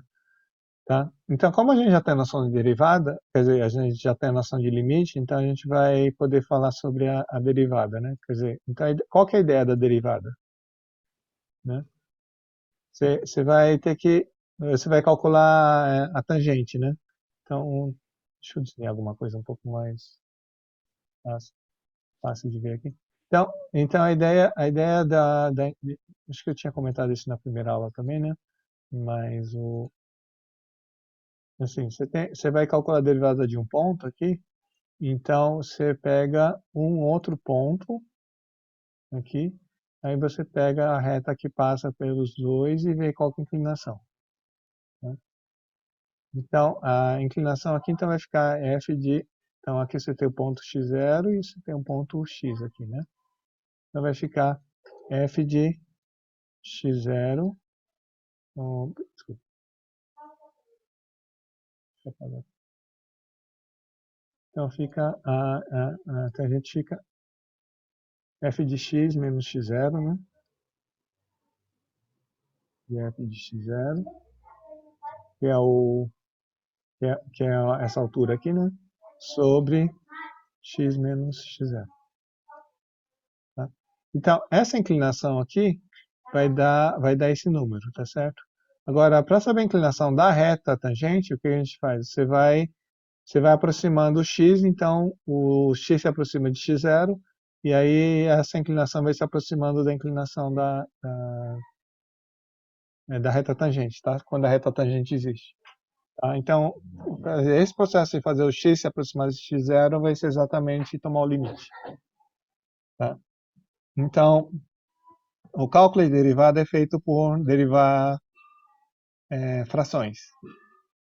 tá? Então, como a gente já tem a noção de derivada, quer dizer, a gente já tem a noção de limite, então a gente vai poder falar sobre a derivada, né? Quer dizer, então, qual que é a ideia da derivada? Né? Você vai ter que, você vai calcular a tangente, né? Então, deixa eu desenhar alguma coisa um pouco mais fácil de ver aqui. Então a ideia acho que eu tinha comentado isso na primeira aula também, né? Mas assim, você vai calcular a derivada de um ponto aqui, então você pega um outro ponto aqui, aí você pega a reta que passa pelos dois e vê qual que é a inclinação. Né? Então, a inclinação aqui então vai ficar f de... Então, aqui você tem o ponto x0 e você tem um ponto x aqui, né? Então, vai ficar f de x0... desculpa. Deixa eu apagar aqui. Então, fica a tangente fica f de x menos x0, né? E f de x0, que é, essa altura aqui, né? Sobre x menos x0. Tá? Então, essa inclinação aqui vai dar esse número, tá certo? Agora, para saber a inclinação da reta tangente, o que a gente faz? Você vai aproximando o x, então o x se aproxima de x0, e aí essa inclinação vai se aproximando da inclinação da reta tangente, tá? Quando a reta tangente existe. Tá? Então, esse processo de fazer o x se aproximar de x0 vai ser exatamente tomar o limite. Tá? Então, o cálculo de derivada é feito por derivar frações.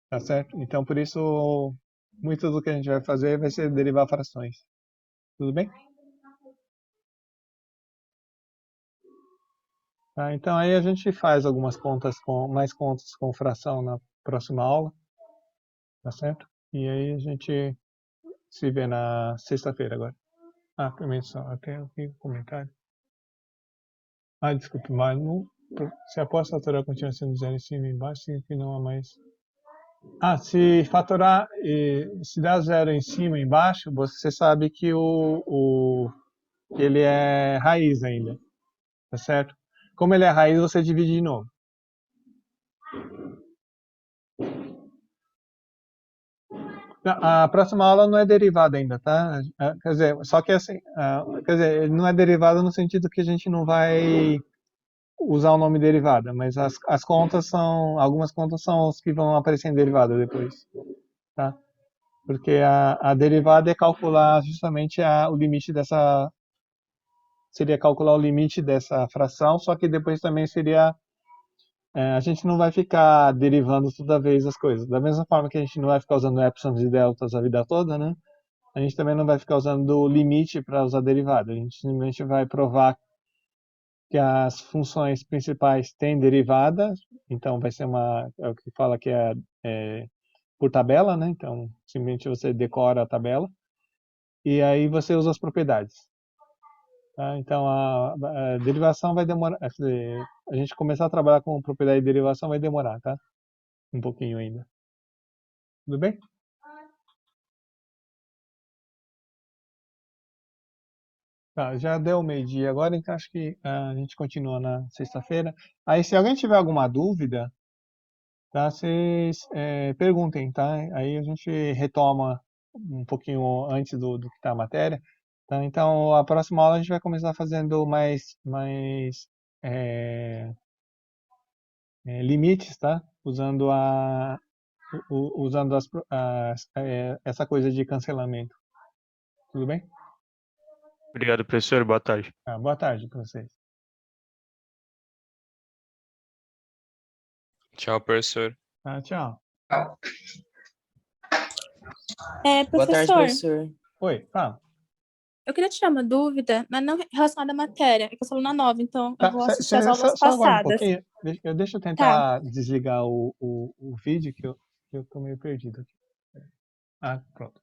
Tá certo? Então, por isso, muito do que a gente vai fazer vai ser derivar frações. Tudo bem? Tá? Então aí a gente faz algumas contas mais contas com fração na próxima aula, tá certo? E aí a gente se vê na sexta-feira agora. Primeiro só, até aqui o comentário. Desculpe, mas se após faturar continua sendo zero em cima e embaixo, significa que não há mais. Se faturar e se der zero em cima e embaixo, você sabe que ele é raiz ainda, tá certo? Como ele é raiz, você divide de novo. A próxima aula não é derivada ainda, tá? Quer dizer, só que assim, quer dizer, não é derivada no sentido que a gente não vai usar o nome derivada, mas as contas algumas contas são as que vão aparecer em derivada depois, tá? Porque a derivada é calcular justamente o limite seria calcular o limite dessa fração, só que depois também seria, a gente não vai ficar derivando toda vez as coisas. Da mesma forma que a gente não vai ficar usando epsilons e deltas a vida toda, né? A gente também não vai ficar usando o limite para usar derivada. A gente simplesmente vai provar que as funções principais têm derivada, então vai ser é o que fala que é por tabela, né? Então, simplesmente você decora a tabela e aí você usa as propriedades. Tá? Então, a derivação vai demorar, quer dizer, a gente começar a trabalhar com propriedade de derivação vai demorar, tá? Um pouquinho ainda. Tudo bem? Tá, já deu meio-dia agora, então acho que a gente continua na sexta-feira. Aí, se alguém tiver alguma dúvida, tá, vocês perguntem, tá? Aí a gente retoma um pouquinho antes do que está a matéria. Tá? Então, a próxima aula a gente vai começar fazendo mais limites, tá? Usando usando essa coisa de cancelamento. Tudo bem? Obrigado, professor. Boa tarde. Boa tarde para vocês. Tchau, professor. Tchau. Tchau. Boa tarde, Professor, professor. Oi, fala. eu queria tirar uma dúvida, mas não relacionada à matéria. É que eu sou aluna nova, então eu vou assistir as Só aulas aguarda um passadas. pouquinho. Deixa eu tentar desligar o vídeo que eu tô meio perdido aqui. Pronto.